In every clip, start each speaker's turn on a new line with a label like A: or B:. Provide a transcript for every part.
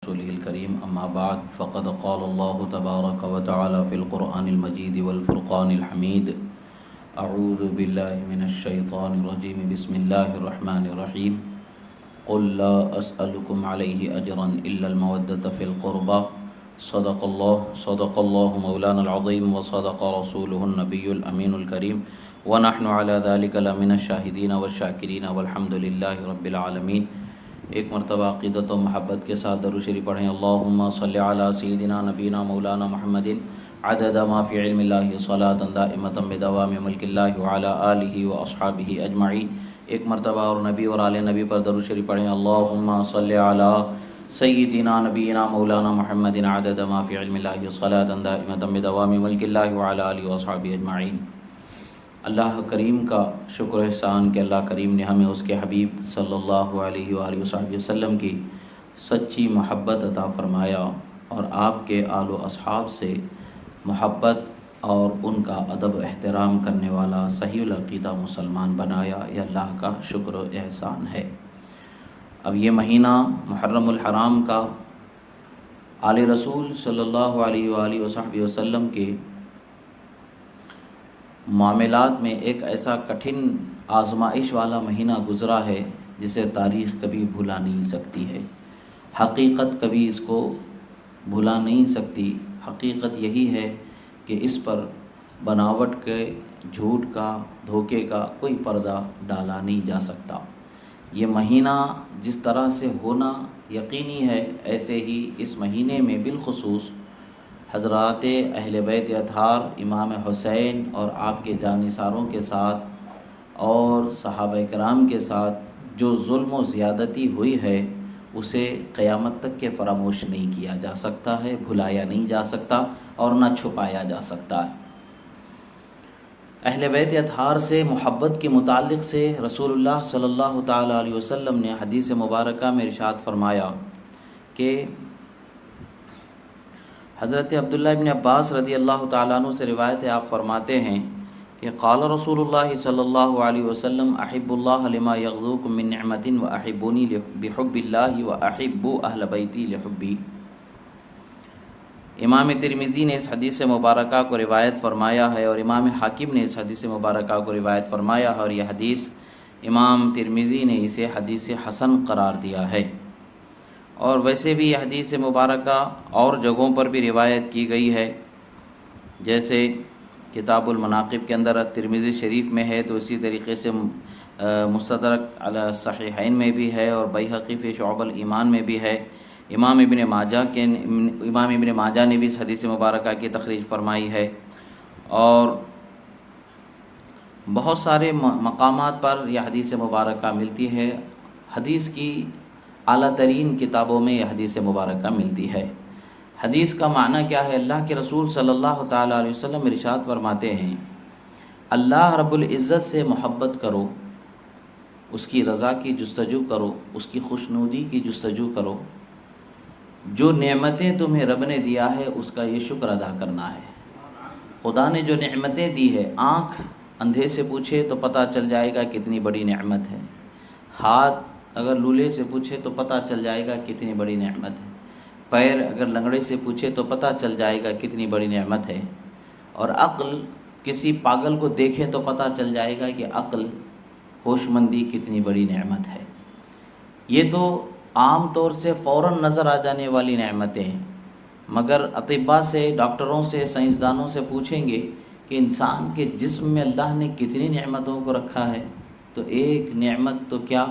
A: رسوله الكريم أما بعد فقد قال الله تبارك وتعالى في القرآن المجيد والفرقان الحميد أعوذ بالله من الشيطان الرجيم بسم الله الرحمن الرحيم قل لا أسألكم عليه أجرا إلا المودة في القربى صدق الله مولانا العظيم وصدق رسوله النبي الأمين الكريم ونحن على ذلك لمن الشاهدين والشاكرين والحمد لله رب العالمين۔ ایک مرتبہ عقیدت و محبت کے ساتھ درود شریف پڑھیں۔ اللہم صلی علی سیدنا نبینا مولانا محمد عدد ما فی علم اللہ صلاۃ دائمۃ بدوام ملک اللہ وعلی آلہ واصحابہ اجمعین۔ ایک مرتبہ اور نبی اور آل نبی پر درود شریف پڑھیں۔ اللہم صلی علی سیدنا نبینا مولانا محمد عدد ما فی علم اللہ صلاۃ دائمۃ بدوام ملک اللہ وعلی آلہ واصحابہ اجمعین۔ اللہ کریم کا شکر احسان کہ اللہ کریم نے ہمیں اس کے حبیب صلی اللہ علیہ وآلہ وصحبہ وسلم کی سچی محبت عطا فرمایا اور آپ کے آل و اصحاب سے محبت اور ان کا ادب و احترام کرنے والا صحیح العقیدہ مسلمان بنایا۔ یہ اللہ کا شکر و احسان ہے۔ اب یہ مہینہ محرم الحرام کا آل رسول صلی اللہ علیہ وآلہ وصحبہ وسلم کے معاملات میں ایک ایسا کٹھن آزمائش والا مہینہ گزرا ہے جسے تاریخ کبھی بھلا نہیں سکتی ہے، حقیقت کبھی اس کو بھلا نہیں سکتی۔ حقیقت یہی ہے کہ اس پر بناوٹ کے، جھوٹ کا، دھوکے کا کوئی پردہ ڈالا نہیں جا سکتا۔ یہ مہینہ جس طرح سے ہونا یقینی ہے، ایسے ہی اس مہینے میں بالخصوص حضرات اہل بیت اطہار امام حسین اور آپ کے جانثاروں کے ساتھ اور صحابہ کرام کے ساتھ جو ظلم و زیادتی ہوئی ہے اسے قیامت تک کے فراموش نہیں کیا جا سکتا ہے، بھلایا نہیں جا سکتا اور نہ چھپایا جا سکتا ہے۔ اہل بیت اطہار سے محبت کے متعلق سے رسول اللہ صلی اللہ تعالی علیہ وسلم نے حدیث مبارکہ میں ارشاد فرمایا کہ حضرت عبداللہ ابن عباس رضی اللہ تعالیٰ عنہ سے روایت ہے، آپ فرماتے ہیں کہ قال رسول اللہ صلی اللہ علیہ وسلم احب اللہ لما یغزوکم من نعمت و احبونی بحب اللہ و احبو اہل بیتی لحبی۔ امام ترمذی نے اس حدیث مبارکہ کو روایت فرمایا ہے اور امام حاکم نے اس حدیث مبارکہ کو روایت فرمایا ہے، اور یہ حدیث امام ترمذی نے اسے حدیث حسن قرار دیا ہے۔ اور ویسے بھی یہ حدیث مبارکہ اور جگہوں پر بھی روایت کی گئی ہے، جیسے کتاب المناقب کے اندر ترمذی شریف میں ہے، تو اسی طریقے سے مستدرک علی الصحیحین میں بھی ہے اور بیہقی فی شعب الایمان میں بھی ہے۔ امام ابن ماجہ نے بھی اس حدیث مبارکہ کی تخریج فرمائی ہے، اور بہت سارے مقامات پر یہ حدیث مبارکہ ملتی ہے۔ حدیث کی اعلیٰ ترین کتابوں میں یہ حدیث مبارکہ ملتی ہے۔ حدیث کا معنی کیا ہے؟ اللہ کے رسول صلی اللہ تعالیٰ علیہ وسلم ارشاد فرماتے ہیں، اللہ رب العزت سے محبت کرو، اس کی رضا کی جستجو کرو، اس کی خوشنودی کی جستجو کرو۔ جو نعمتیں تمہیں رب نے دیا ہے اس کا یہ شکر ادا کرنا ہے۔ خدا نے جو نعمتیں دی ہے، آنکھ اندھے سے پوچھے تو پتہ چل جائے گا کتنی بڑی نعمت ہے، ہاتھ اگر لولے سے پوچھے تو پتہ چل جائے گا کتنی بڑی نعمت ہے، پیر اگر لنگڑے سے پوچھے تو پتہ چل جائے گا کتنی بڑی نعمت ہے، اور عقل کسی پاگل کو دیکھے تو پتہ چل جائے گا کہ عقل، ہوش مندی کتنی بڑی نعمت ہے۔ یہ تو عام طور سے فوراً نظر آ جانے والی نعمتیں ہیں، مگر اطباء سے، ڈاکٹروں سے، سائنسدانوں سے پوچھیں گے کہ انسان کے جسم میں اللہ نے کتنی نعمتوں کو رکھا ہے، تو ایک نعمت تو کیا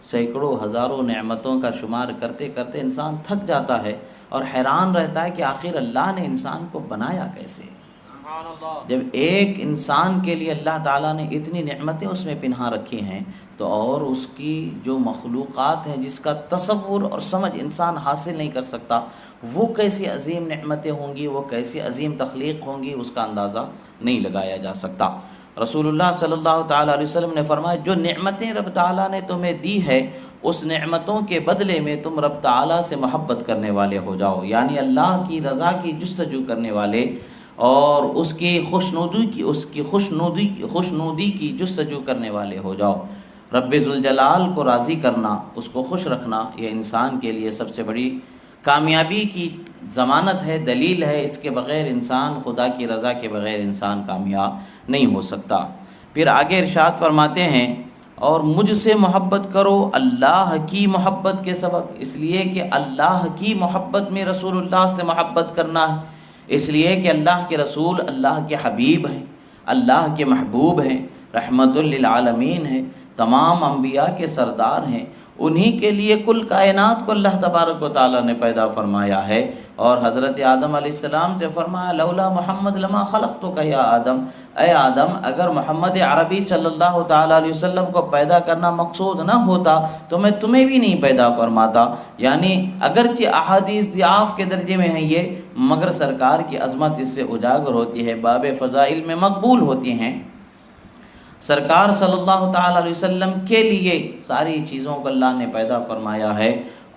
A: سینکڑوں ہزاروں نعمتوں کا شمار کرتے کرتے انسان تھک جاتا ہے اور حیران رہتا ہے کہ آخر اللہ نے انسان کو بنایا کیسے۔ جب ایک انسان کے لیے اللہ تعالیٰ نے اتنی نعمتیں اس میں پنہا رکھی ہیں، تو اور اس کی جو مخلوقات ہیں جس کا تصور اور سمجھ انسان حاصل نہیں کر سکتا، وہ کیسی عظیم نعمتیں ہوں گی، وہ کیسی عظیم تخلیق ہوں گی، اس کا اندازہ نہیں لگایا جا سکتا۔ رسول اللہ صلی اللہ تعالیٰ علیہ وسلم نے فرمایا، جو نعمتیں رب تعالیٰ نے تمہیں دی ہے اس نعمتوں کے بدلے میں تم رب تعالیٰ سے محبت کرنے والے ہو جاؤ، یعنی اللہ کی رضا کی جستجو کرنے والے اور اس کی خوشنودی کی جستجو کرنے والے ہو جاؤ۔ رب ذوالجلال کو راضی کرنا، اس کو خوش رکھنا، یہ انسان کے لیے سب سے بڑی کامیابی کی ضمانت ہے، دلیل ہے، اس کے بغیر انسان، خدا کی رضا کے بغیر انسان کامیاب نہیں ہو سکتا۔ پھر آگے ارشاد فرماتے ہیں اور مجھ سے محبت کرو اللہ کی محبت کے سبب، اس لیے کہ اللہ کی محبت میں رسول اللہ سے محبت کرنا ہے، اس لیے کہ اللہ کے رسول اللہ کے حبیب ہیں، اللہ کے محبوب ہیں، رحمت للعالمین ہیں، تمام انبیاء کے سردار ہیں، انہی کے لیے کل کائنات کو اللہ تبارک و تعالیٰ نے پیدا فرمایا ہے۔ اور حضرت آدم علیہ السلام سے فرمایا لولا محمد لما خلقتک یا آدم، اے آدم اگر محمد عربی صلی اللہ تعالیٰ علیہ وسلم کو پیدا کرنا مقصود نہ ہوتا تو میں تمہیں بھی نہیں پیدا فرماتا۔ یعنی اگرچہ احادیث ضعاف کے درجے میں ہیں یہ، مگر سرکار کی عظمت اس سے اجاگر ہوتی ہے، باب فضائل میں مقبول ہوتی ہیں۔ سرکار صلی اللہ تعالیٰ علیہ وسلم کے لیے ساری چیزوں کو اللہ نے پیدا فرمایا ہے،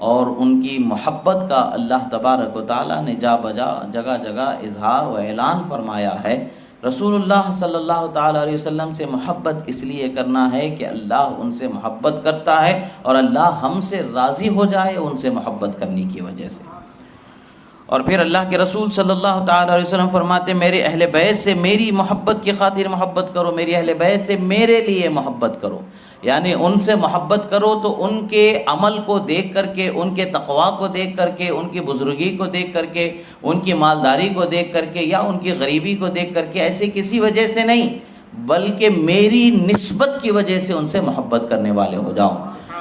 A: اور ان کی محبت کا اللہ تبارک و تعالیٰ نے جگہ جگہ اظہار و اعلان فرمایا ہے۔ رسول اللہ صلی اللہ تعالیٰ علیہ وسلم سے محبت اس لیے کرنا ہے کہ اللہ ان سے محبت کرتا ہے، اور اللہ ہم سے راضی ہو جائے ان سے محبت کرنے کی وجہ سے۔ اور پھر اللہ کے رسول صلی اللہ تعالیٰ علیہ وسلم فرماتے میرے اہل بیت سے میری محبت کی خاطر محبت کرو، میری اہل بیت سے میرے لیے محبت کرو، یعنی ان سے محبت کرو تو ان کے عمل کو دیکھ کر کے، ان کے تقویٰ کو دیکھ کر کے، ان کی بزرگی کو دیکھ کر کے، ان کی مالداری کو دیکھ کر کے، یا ان کی غریبی کو دیکھ کر کے، ایسے کسی وجہ سے نہیں بلکہ میری نسبت کی وجہ سے ان سے محبت کرنے والے ہو جاؤ۔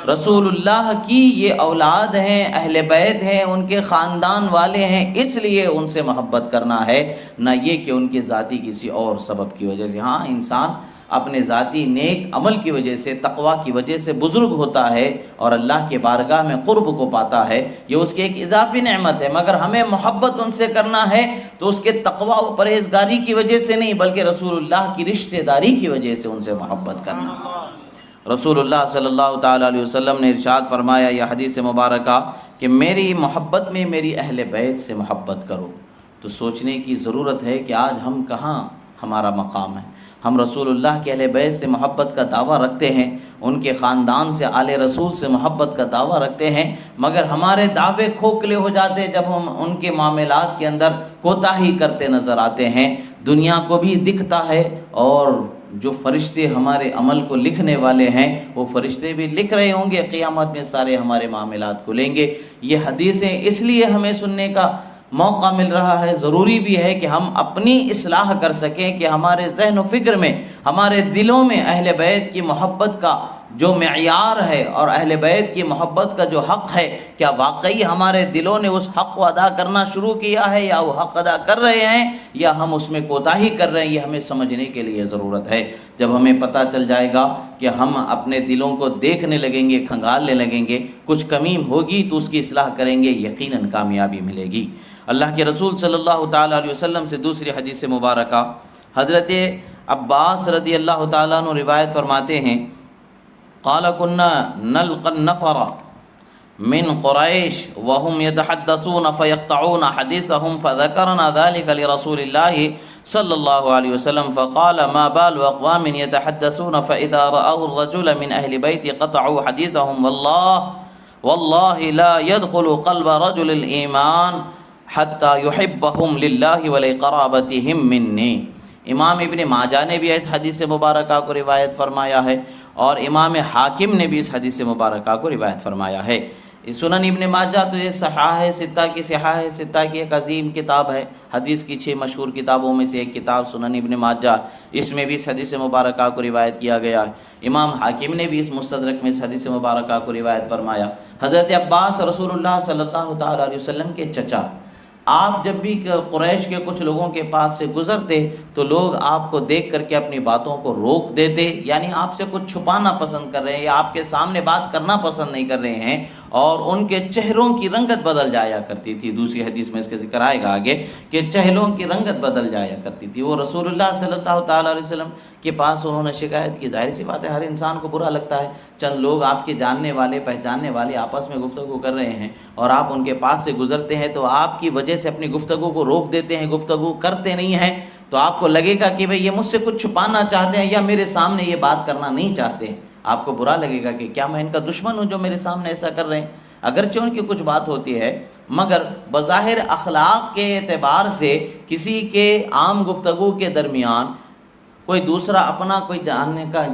A: رسول اللہ کی یہ اولاد ہیں، اہل بیت ہیں، ان کے خاندان والے ہیں، اس لیے ان سے محبت کرنا ہے، نہ یہ کہ ان کے ذاتی کسی اور سبب کی وجہ سے۔ ہاں انسان اپنے ذاتی نیک عمل کی وجہ سے، تقویٰ کی وجہ سے بزرگ ہوتا ہے اور اللہ کے بارگاہ میں قرب کو پاتا ہے، یہ اس کی ایک اضافی نعمت ہے، مگر ہمیں محبت ان سے کرنا ہے تو اس کے تقویٰ و پرہیزگاری کی وجہ سے نہیں بلکہ رسول اللہ کی رشتہ داری کی وجہ سے ان سے محبت کرنا ہے۔ رسول اللہ صلی اللہ تعالیٰ علیہ وسلم نے ارشاد فرمایا یہ حدیث مبارکہ کہ میری محبت میں میری اہل بیت سے محبت کرو۔ تو سوچنے کی ضرورت ہے کہ آج ہم کہاں ہمارا مقام ہے۔ ہم رسول اللہ کے اہل بیت سے محبت کا دعویٰ رکھتے ہیں، ان کے خاندان سے، آل رسول سے محبت کا دعویٰ رکھتے ہیں، مگر ہمارے دعوے کھوکھلے ہو جاتے ہیں جب ہم ان کے معاملات کے اندر کوتاہی کرتے نظر آتے ہیں۔ دنیا کو بھی دکھتا ہے، اور جو فرشتے ہمارے عمل کو لکھنے والے ہیں وہ فرشتے بھی لکھ رہے ہوں گے، قیامت میں سارے ہمارے معاملات کو لیں گے۔ یہ حدیثیں اس لیے ہمیں سننے کا موقع مل رہا ہے، ضروری بھی ہے کہ ہم اپنی اصلاح کر سکیں کہ ہمارے ذہن و فکر میں، ہمارے دلوں میں اہل بیت کی محبت کا جو معیار ہے اور اہل بیت کی محبت کا جو حق ہے، کیا واقعی ہمارے دلوں نے اس حق کو ادا کرنا شروع کیا ہے، یا وہ حق ادا کر رہے ہیں، یا ہم اس میں کوتاہی کر رہے ہیں۔ یہ ہمیں سمجھنے کے لیے ضرورت ہے۔ جب ہمیں پتہ چل جائے گا کہ ہم اپنے دلوں کو دیکھنے لگیں گے، کھنگالنے لگیں گے، کچھ کمی ہوگی تو اس کی اصلاح کریں گے، یقیناً کامیابی ملے گی۔ اللہ کے رسول صلی اللہ تعالیٰ علیہ وسلم سے دوسری حدیث مبارکہ حضرت عباس رضی اللہ تعالیٰ عنہ روایت فرماتے ہیں قال كنا نلقى النفر من قريش وهم يتحدثون فيقطعون حديثهم فذكرنا ذلك لرسول الله صلى الله عليه وسلم فقال ما بال أقوام يتحدثون فإذا رأوا الرجل من أهل بيت قطعوا حديثهم والله لا يدخل قلب رجل الإيمان حتى يحبهم لله ولقرابتهم مني۔ امام ابن ماجہ نے بھی اس حدیث مبارکہ کو روایت فرمایا ہے، اور امام حاکم نے بھی اس حدیث مبارکہ کو روایت فرمایا ہے۔ سنن ابن ماجہ تو یہ صحاح ستہ کی ایک عظیم کتاب ہے، حدیث کی 6 مشہور کتابوں میں سے ایک کتاب سنن ابن ماجہ، اس میں بھی اس حدیث مبارکہ کو روایت کیا گیا ہے۔ امام حاکم نے بھی اس مستدرک میں اس حدیث مبارکہ کو روایت فرمایا۔ حضرت عباس رسول اللہ صلی اللہ تعالیٰ علیہ وسلم کے چچا، آپ جب بھی قریش کے کچھ لوگوں کے پاس سے گزرتے تو لوگ آپ کو دیکھ کر کے اپنی باتوں کو روک دیتے، یعنی آپ سے کچھ چھپانا پسند کر رہے ہیں یا آپ کے سامنے بات کرنا پسند نہیں کر رہے ہیں، اور ان کے چہروں کی رنگت بدل جایا کرتی تھی۔ دوسری حدیث میں اس کا ذکر آئے گا آگے کہ چہروں کی رنگت بدل جایا کرتی تھی۔ وہ رسول اللہ صلی اللہ تعالیٰ علیہ وسلم کے پاس انہوں نے شکایت کی۔ ظاہر سی بات ہے، ہر انسان کو برا لگتا ہے، چند لوگ آپ کے جاننے والے پہچاننے والے آپس میں گفتگو کر رہے ہیں اور آپ ان کے پاس سے گزرتے ہیں تو آپ کی وجہ سے اپنی گفتگو کو روک دیتے ہیں، گفتگو کرتے نہیں ہیں، تو آپ کو لگے گا کہ بھئی یہ مجھ سے کچھ چھپانا چاہتے ہیں یا میرے سامنے یہ بات کرنا نہیں چاہتے۔ آپ کو برا لگے گا کہ کیا میں ان کا دشمن ہوں جو میرے سامنے ایسا کر رہے ہیں۔ اگرچہ ان کی کچھ بات ہوتی ہے، مگر بظاہر اخلاق کے اعتبار سے کسی کے عام گفتگو کے درمیان کوئی دوسرا اپنا کوئی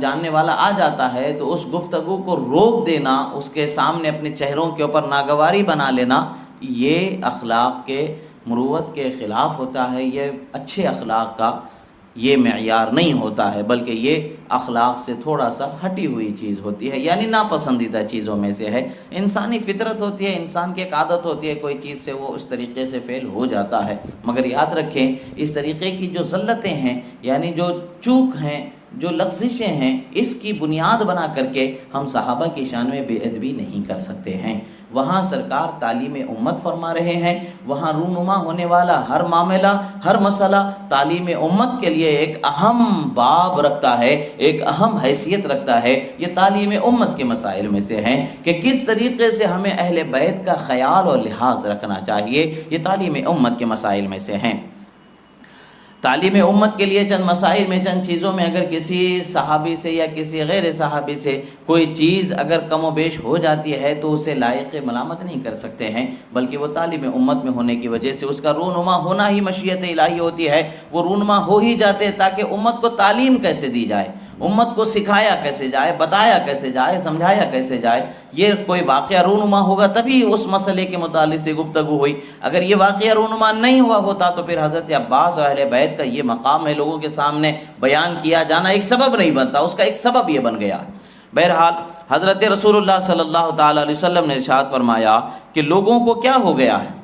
A: جاننے والا آ جاتا ہے تو اس گفتگو کو روک دینا، اس کے سامنے اپنے چہروں کے اوپر ناگواری بنا لینا، یہ اخلاق کے مروت کے خلاف ہوتا ہے، یہ اچھے اخلاق کا یہ معیار نہیں ہوتا ہے، بلکہ یہ اخلاق سے تھوڑا سا ہٹی ہوئی چیز ہوتی ہے، یعنی ناپسندیدہ چیزوں میں سے ہے۔ انسانی فطرت ہوتی ہے، انسان کی ایک عادت ہوتی ہے، کوئی چیز سے وہ اس طریقے سے فعل ہو جاتا ہے، مگر یاد رکھیں اس طریقے کی جو زلتیں ہیں، یعنی جو چوک ہیں، جو لغزشیں ہیں، اس کی بنیاد بنا کر کے ہم صحابہ کی شان میں بے ادبی نہیں کر سکتے ہیں۔ وہاں سرکار تعلیم امت فرما رہے ہیں، وہاں رونما ہونے والا ہر معاملہ، ہر مسئلہ تعلیم امت کے لیے ایک اہم باب رکھتا ہے، ایک اہم حیثیت رکھتا ہے۔ یہ تعلیم امت کے مسائل میں سے ہیں کہ کس طریقے سے ہمیں اہل بیت کا خیال اور لحاظ رکھنا چاہیے، یہ تعلیم امت کے مسائل میں سے ہیں۔ تعلیم امت کے لیے چند مسائل میں، چند چیزوں میں اگر کسی صحابی سے یا کسی غیر صحابی سے کوئی چیز اگر کم و بیش ہو جاتی ہے تو اسے لائق ملامت نہیں کر سکتے ہیں، بلکہ وہ تعلیم امت میں ہونے کی وجہ سے اس کا رونما ہونا ہی مشیت الہی ہوتی ہے، وہ رونما ہو ہی جاتے تاکہ امت کو تعلیم کیسے دی جائے، امت کو سکھایا کیسے جائے، بتایا کیسے جائے، سمجھایا کیسے جائے۔ یہ کوئی واقعہ رونما ہوگا تبھی اس مسئلے کے متعلق سے گفتگو ہوئی، اگر یہ واقعہ رونما نہیں ہوا ہوتا تو پھر حضرت عباس اور اہل بیت کا یہ مقام ہے لوگوں کے سامنے بیان کیا جانا ایک سبب نہیں بنتا، اس کا ایک سبب یہ بن گیا۔ بہرحال حضرت رسول اللہ صلی اللہ تعالی علیہ وسلم نے ارشاد فرمایا کہ لوگوں کو کیا ہو گیا ہے،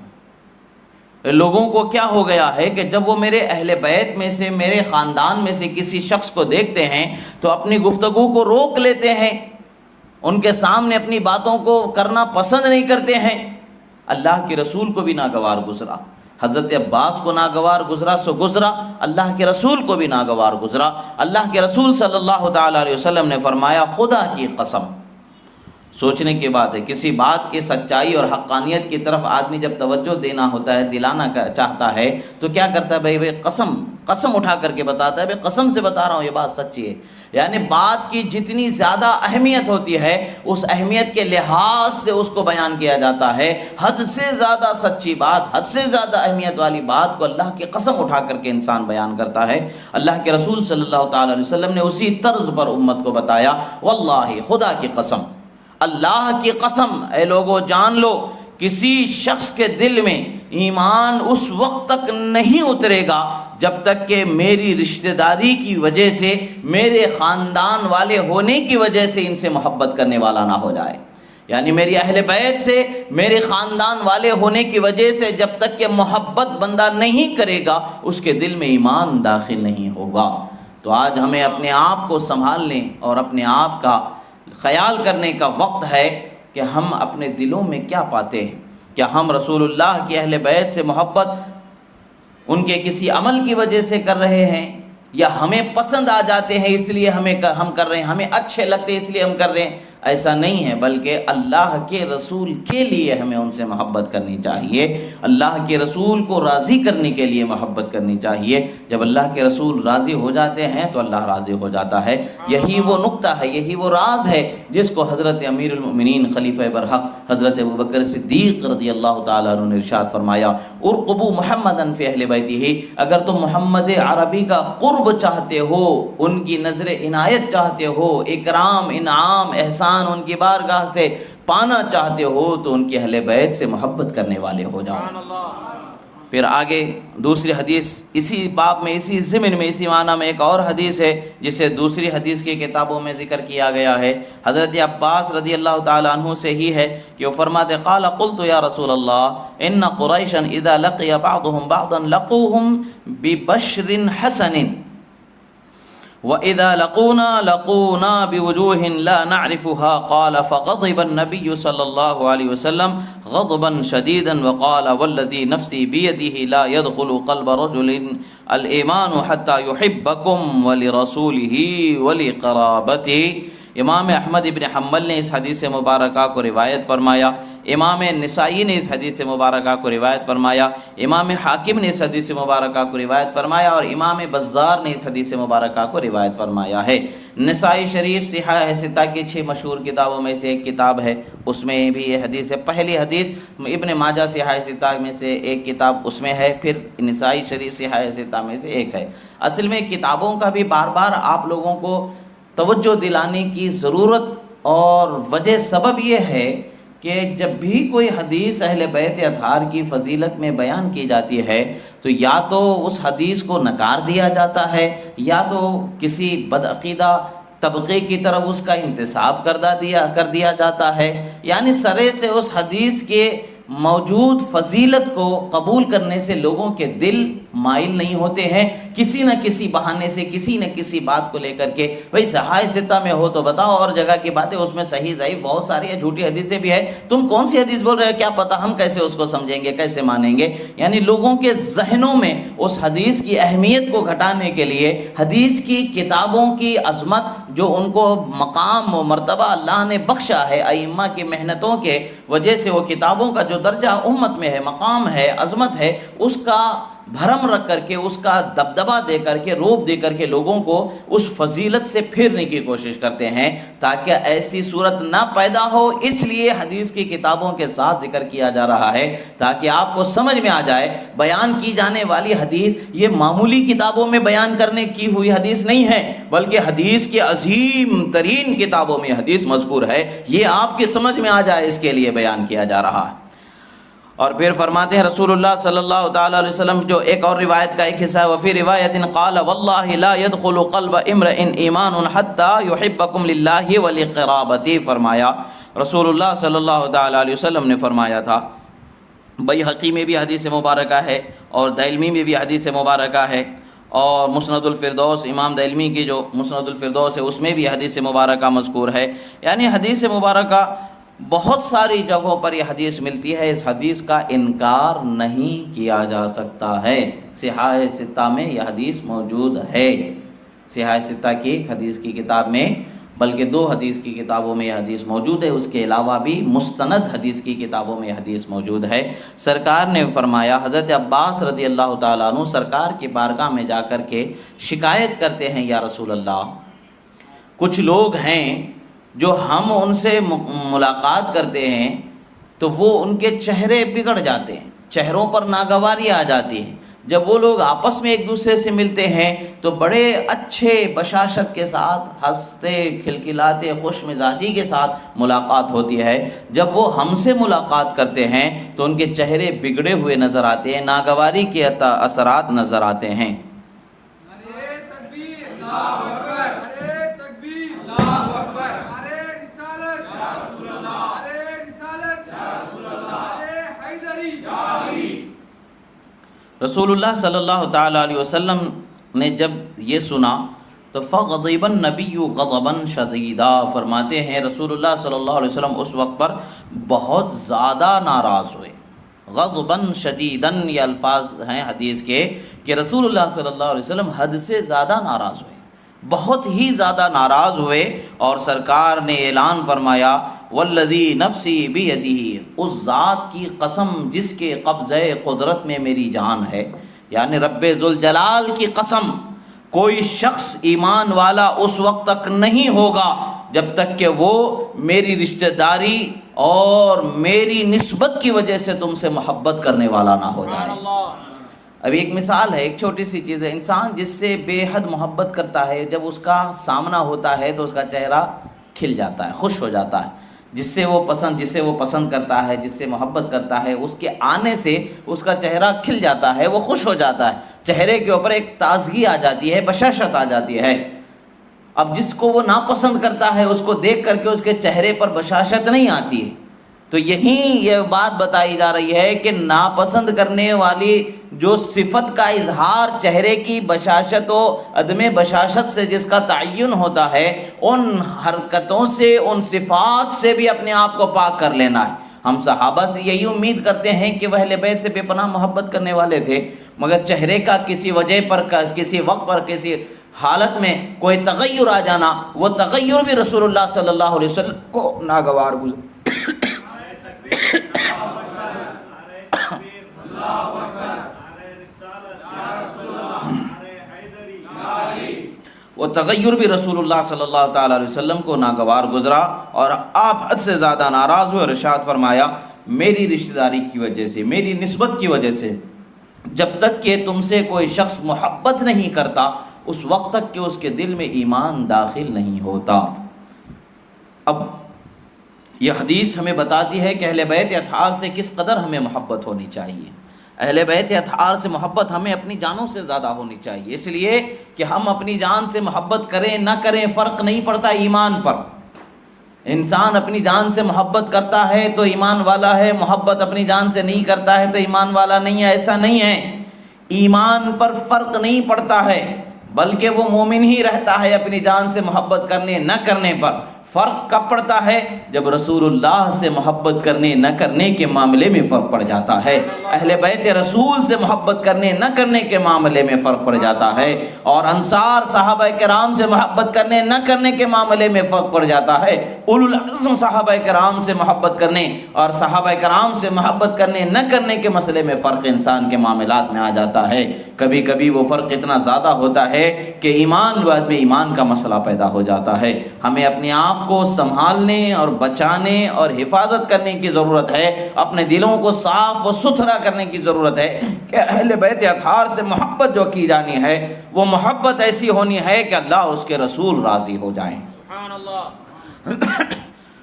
A: لوگوں کو کیا ہو گیا ہے کہ جب وہ میرے اہل بیت میں سے، میرے خاندان میں سے کسی شخص کو دیکھتے ہیں تو اپنی گفتگو کو روک لیتے ہیں، ان کے سامنے اپنی باتوں کو کرنا پسند نہیں کرتے ہیں۔ اللہ کے رسول کو بھی ناگوار گزرا، حضرت عباس کو ناگوار گزرا سو گزرا، اللہ کے رسول کو بھی ناگوار گزرا۔ اللہ کے رسول صلی اللہ تعالی علیہ وسلم نے فرمایا خدا کی قسم، سوچنے کی بات ہے، کسی بات کی سچائی اور حقانیت کی طرف آدمی جب توجہ دینا ہوتا ہے، دلانا چاہتا ہے تو کیا کرتا ہے؟ بھائی قسم اٹھا کر کے بتاتا ہے، بھائی قسم سے بتا رہا ہوں یہ بات سچی ہے۔ یعنی بات کی جتنی زیادہ اہمیت ہوتی ہے اس اہمیت کے لحاظ سے اس کو بیان کیا جاتا ہے۔ حد سے زیادہ سچی بات، حد سے زیادہ اہمیت والی بات کو اللہ کی قسم اٹھا کر کے انسان بیان کرتا ہے۔ اللہ کے رسول صلی اللہ تعالی علیہ وسلم نے اسی طرز پر امت کو بتایا، واللہ خدا کی قسم، اللہ کی قسم، اے لوگو جان لو کسی شخص کے دل میں ایمان اس وقت تک نہیں اترے گا جب تک کہ میری رشتہ داری کی وجہ سے، میرے خاندان والے ہونے کی وجہ سے ان سے محبت کرنے والا نہ ہو جائے۔ یعنی میری اہل بیت سے، میرے خاندان والے ہونے کی وجہ سے جب تک کہ محبت بندہ نہیں کرے گا اس کے دل میں ایمان داخل نہیں ہوگا۔ تو آج ہمیں اپنے آپ کو سنبھالنے اور اپنے آپ کا خیال کرنے کا وقت ہے کہ ہم اپنے دلوں میں کیا پاتے ہیں، کیا ہم رسول اللہ کی اہل بیت سے محبت ان کے کسی عمل کی وجہ سے کر رہے ہیں، یا ہمیں پسند آ جاتے ہیں اس لیے ہم کر رہے ہیں، ہمیں اچھے لگتے ہیں اس لیے ہم کر رہے ہیں؟ ایسا نہیں ہے، بلکہ اللہ کے رسول کے لیے ہمیں ان سے محبت کرنی چاہیے، اللہ کے رسول کو راضی کرنے کے لیے محبت کرنی چاہیے۔ جب اللہ کے رسول راضی ہو جاتے ہیں تو اللہ راضی ہو جاتا ہے۔ یہی وہ نقطہ ہے، یہی وہ راز ہے جس کو حضرت امیر المؤمنین خلیفہ برحق حضرت ابوبکر صدیق رضی اللہ تعالیٰ عنہ نے ارشاد فرمایا، ارقبوا محمدا فی اہل بیتہ، اگر تم محمد عربی کا قرب چاہتے ہو، ان کی نظر عنایت چاہتے ہو، اکرام، انعام، احسان ان کی بارگاہ سے پانا چاہتے ہو تو ان کی اہل بیت سے محبت کرنے والے ہو جاؤ۔ پھر آگے دوسری حدیث اسی باب میں، اسی ضمن میں، اسی معنی میں ایک اور حدیث ہے جسے دوسری حدیث کی کتابوں میں ذکر کیا گیا ہے۔ حضرت عباس رضی اللہ تعالی عنہ سے ہی ہے کہ وہ فرماتے قال قلت یا رسول اللہ ان قریشا اذا لقی بعضهم بعضا لقوهم ببشر حسن وَإِذَا لَقُونَا بِوُجُوهٍ لَا نَعْرِفُهَا قَالَ فَغَضِبَ النَّبِيُّ صلی اللہ علیہ وسلم غضبا شديدا وقال والذي نفسي بيده لا يدخل قلب رجل الإيمان حتى يحبكم ولرسوله ولقرابته۔ امام احمد ابن حنبل نے اس حدیث مبارکہ کو روایت فرمایا، امام نسائی نے اس حدیث مبارکہ کو روایت فرمایا، امام حاکم نے اس حدیث مبارکہ کو روایت فرمایا، اور امام بزار نے اس حدیث مبارکہ کو روایت فرمایا ہے۔ نسائی شریف صحاح ستہ کی 6 مشہور کتابوں میں سے ایک کتاب ہے، اس میں بھی یہ حدیث ہے۔ پہلی حدیث ابن ماجہ صحاح ستہ میں سے ایک کتاب اس میں ہے، پھر نسائی شریف صحاح ستہ میں سے ایک ہے۔ اصل میں کتابوں کا بھی بار بار آپ لوگوں کو توجہ دلانے کی ضرورت اور وجہ سبب یہ ہے کہ جب بھی کوئی حدیث اہل بیت اطہار کی فضیلت میں بیان کی جاتی ہے تو یا تو اس حدیث کو نکار دیا جاتا ہے، یا تو کسی بدعقیدہ طبقے کی طرف اس کا انتساب کر دیا جاتا ہے، یعنی سرے سے اس حدیث کے موجود فضیلت کو قبول کرنے سے لوگوں کے دل مائل نہیں ہوتے ہیں، کسی نہ کسی بہانے سے کسی نہ کسی بات کو لے کر کے بھئی صحاح ستہ میں ہو تو بتاؤ، اور جگہ کی باتیں اس میں صحیح ضعیف بہت ساری ہیں، جھوٹی حدیثیں بھی ہیں، تم کون سی حدیث بول رہے ہو، کیا پتہ، ہم کیسے اس کو سمجھیں گے، کیسے مانیں گے۔ یعنی لوگوں کے ذہنوں میں اس حدیث کی اہمیت کو گھٹانے کے لیے حدیث کی کتابوں کی عظمت جو ان کو مقام و مرتبہ اللہ نے بخشا ہے ائمہ کی محنتوں کے وجہ سے، وہ کتابوں کا جو درجہ امت میں ہے، مقام ہے، عظمت ہے، اس کا بھرم رکھ کر کے، اس کا دبدبہ دے کر کے، روب دے کر کے لوگوں کو اس فضیلت سے پھیرنے کی کوشش کرتے ہیں تاکہ ایسی صورت نہ پیدا ہو۔ اس لیے حدیث کی کتابوں کے ساتھ ذکر کیا جا رہا ہے تاکہ آپ کو سمجھ میں آ جائے بیان کی جانے والی حدیث یہ معمولی کتابوں میں بیان کرنے کی ہوئی حدیث نہیں ہے، بلکہ حدیث کی عظیم ترین کتابوں میں حدیث مذکور ہے، یہ آپ کی سمجھ میں آ جائے اس کے لیے بیان کیا جا رہا ہے۔ اور پھر فرماتے ہیں رسول اللہ صلی اللہ تعالیٰ علیہ وسلم، جو ایک اور روایت کا ایک حصہ ہے، وفی روایت قال واللہ لا يدخل قلب امرئ ایمان حتی یحبکم للہ ولقرابتی، فرمایا رسول اللہ صلی اللہ تعالیٰ علیہ وسلم نے فرمایا تھا، بیہقی میں بھی حدیث مبارکہ ہے اور دارمی میں بھی حدیث مبارکہ ہے، اور مسند الفردوس امام دارمی کی جو مسند الفردوس ہے اس میں بھی حدیث مبارکہ مذکور ہے۔ یعنی حدیث مبارکہ بہت ساری جگہوں پر یہ حدیث ملتی ہے، اس حدیث کا انکار نہیں کیا جا سکتا ہے۔ صحاح ستہ میں یہ حدیث موجود ہے، صحاح ستہ کی ایک حدیث کی کتاب میں، بلکہ 2 حدیث کی کتابوں میں یہ حدیث موجود ہے، اس کے علاوہ بھی مستند حدیث کی کتابوں میں یہ حدیث موجود ہے۔ سرکار نے فرمایا، حضرت عباس رضی اللہ تعالیٰ عنہ سرکار کی بارگاہ میں جا کر کے شکایت کرتے ہیں، یا رسول اللہ، کچھ لوگ ہیں جو ہم ان سے ملاقات کرتے ہیں تو وہ ان کے چہرے بگڑ جاتے ہیں، چہروں پر ناگواری آ جاتی ہے، جب وہ لوگ آپس میں ایک دوسرے سے ملتے ہیں تو بڑے اچھے بشاشت کے ساتھ ہنستے کھلکھلاتے خوش مزاجی کے ساتھ ملاقات ہوتی ہے، جب وہ ہم سے ملاقات کرتے ہیں تو ان کے چہرے بگڑے ہوئے نظر آتے ہیں، ناگواری کے اثرات نظر آتے ہیں۔ رسول اللہ صلی اللہ تعالیٰ علیہ وسلم نے جب یہ سنا تو فغضب النبی غضبا شدیدا، فرماتے ہیں رسول اللہ صلی اللہ علیہ وسلم اس وقت پر بہت زیادہ ناراض ہوئے۔ غضبا شدیدا یہ الفاظ ہیں حدیث کے کہ رسول اللہ صلی اللہ علیہ وسلم حد سے زیادہ ناراض ہوئے، بہت ہی زیادہ ناراض ہوئے، اور سرکار نے اعلان فرمایا، والذی نفسی بیدہ، اس ذات کی قسم جس کے قبضہ قدرت میں میری جان ہے، یعنی رب ذوالجلال کی قسم، کوئی شخص ایمان والا اس وقت تک نہیں ہوگا جب تک کہ وہ میری رشتہ داری اور میری نسبت کی وجہ سے تم سے محبت کرنے والا نہ ہو جائے۔ اب ایک مثال ہے، ایک چھوٹی سی چیز ہے، انسان جس سے بے حد محبت کرتا ہے جب اس کا سامنا ہوتا ہے تو اس کا چہرہ کھل جاتا ہے، خوش ہو جاتا ہے، جسے وہ پسند کرتا ہے، جس سے محبت کرتا ہے، اس کے آنے سے اس کا چہرہ کھل جاتا ہے، وہ خوش ہو جاتا ہے، چہرے کے اوپر ایک تازگی آ جاتی ہے، بشاشت آ جاتی ہے۔ اب جس کو وہ ناپسند کرتا ہے اس کو دیکھ کر کے اس کے چہرے پر بشاشت نہیں آتی ہے، تو یہیں یہ بات بتائی جا رہی ہے کہ ناپسند کرنے والی جو صفت کا اظہار چہرے کی بشاشت و عدم بشاشت سے جس کا تعین ہوتا ہے، ان حرکتوں سے، ان صفات سے بھی اپنے آپ کو پاک کر لینا ہے۔ ہم صحابہ سے یہی امید کرتے ہیں کہ وہ اہل بیت سے بے پناہ محبت کرنے والے تھے، مگر چہرے کا کسی وجہ پر، کسی وقت پر، کسی حالت میں کوئی تغیر آ جانا، وہ تغیر بھی رسول اللہ صلی اللہ علیہ وسلم کو ناگوار گزرا۔ وہ تغیر بھی رسول اللہ صلی اللہ تعالیٰ علیہ وسلم کو ناگوار گزرا اور آپ حد سے زیادہ ناراض ہوئے اور ارشاد فرمایا میری رشتہ داری کی وجہ سے، میری نسبت کی وجہ سے جب تک کہ تم سے کوئی شخص محبت نہیں کرتا اس وقت تک کہ اس کے دل میں ایمان داخل نہیں ہوتا۔ اب یہ حدیث ہمیں بتاتی ہے کہ اہل بیت اطہار سے کس قدر ہمیں محبت ہونی چاہیے۔ اہل بیت اطہار سے محبت ہمیں اپنی جانوں سے زیادہ ہونی چاہیے، اس لیے کہ ہم اپنی جان سے محبت کریں نہ کریں فرق نہیں پڑتا ایمان پر۔ انسان اپنی جان سے محبت کرتا ہے تو ایمان والا ہے، محبت اپنی جان سے نہیں کرتا ہے تو ایمان والا نہیں ہے۔ ایسا نہیں ہے، ایمان پر فرق نہیں پڑتا ہے، بلکہ وہ مومن ہی رہتا ہے اپنی جان سے محبت کرنے نہ کرنے پر۔ فرق کب پڑتا ہے؟ جب رسول اللہ سے محبت کرنے نہ کرنے کے معاملے میں فرق پڑ جاتا ہے، اہل بیت رسول سے محبت کرنے نہ کرنے کے معاملے میں فرق پڑ جاتا ہے، اور انصار صحابہ کرام سے محبت کرنے نہ کرنے کے معاملے میں فرق پڑ جاتا ہے۔ اولو العزم صحابہ کرام سے محبت کرنے اور صحابہ کرام سے محبت کرنے نہ کرنے کے مسئلے میں فرق انسان کے معاملات میں آ جاتا ہے۔ کبھی کبھی وہ فرق اتنا زیادہ ہوتا ہے کہ ایمان بعد میں ایمان کا مسئلہ پیدا ہو جاتا ہے۔ ہمیں اپنے آپ کو سنبھالنے اور بچانے اور حفاظت کرنے کی ضرورت ہے، اپنے دلوں کو صاف و ستھرا کرنے کی ضرورت ہے کہ اہل بیت اطہار سے محبت جو کی جانی ہے وہ محبت ایسی ہونی ہے کہ اللہ اس کے رسول راضی ہو جائیں۔ سبحان اللہ۔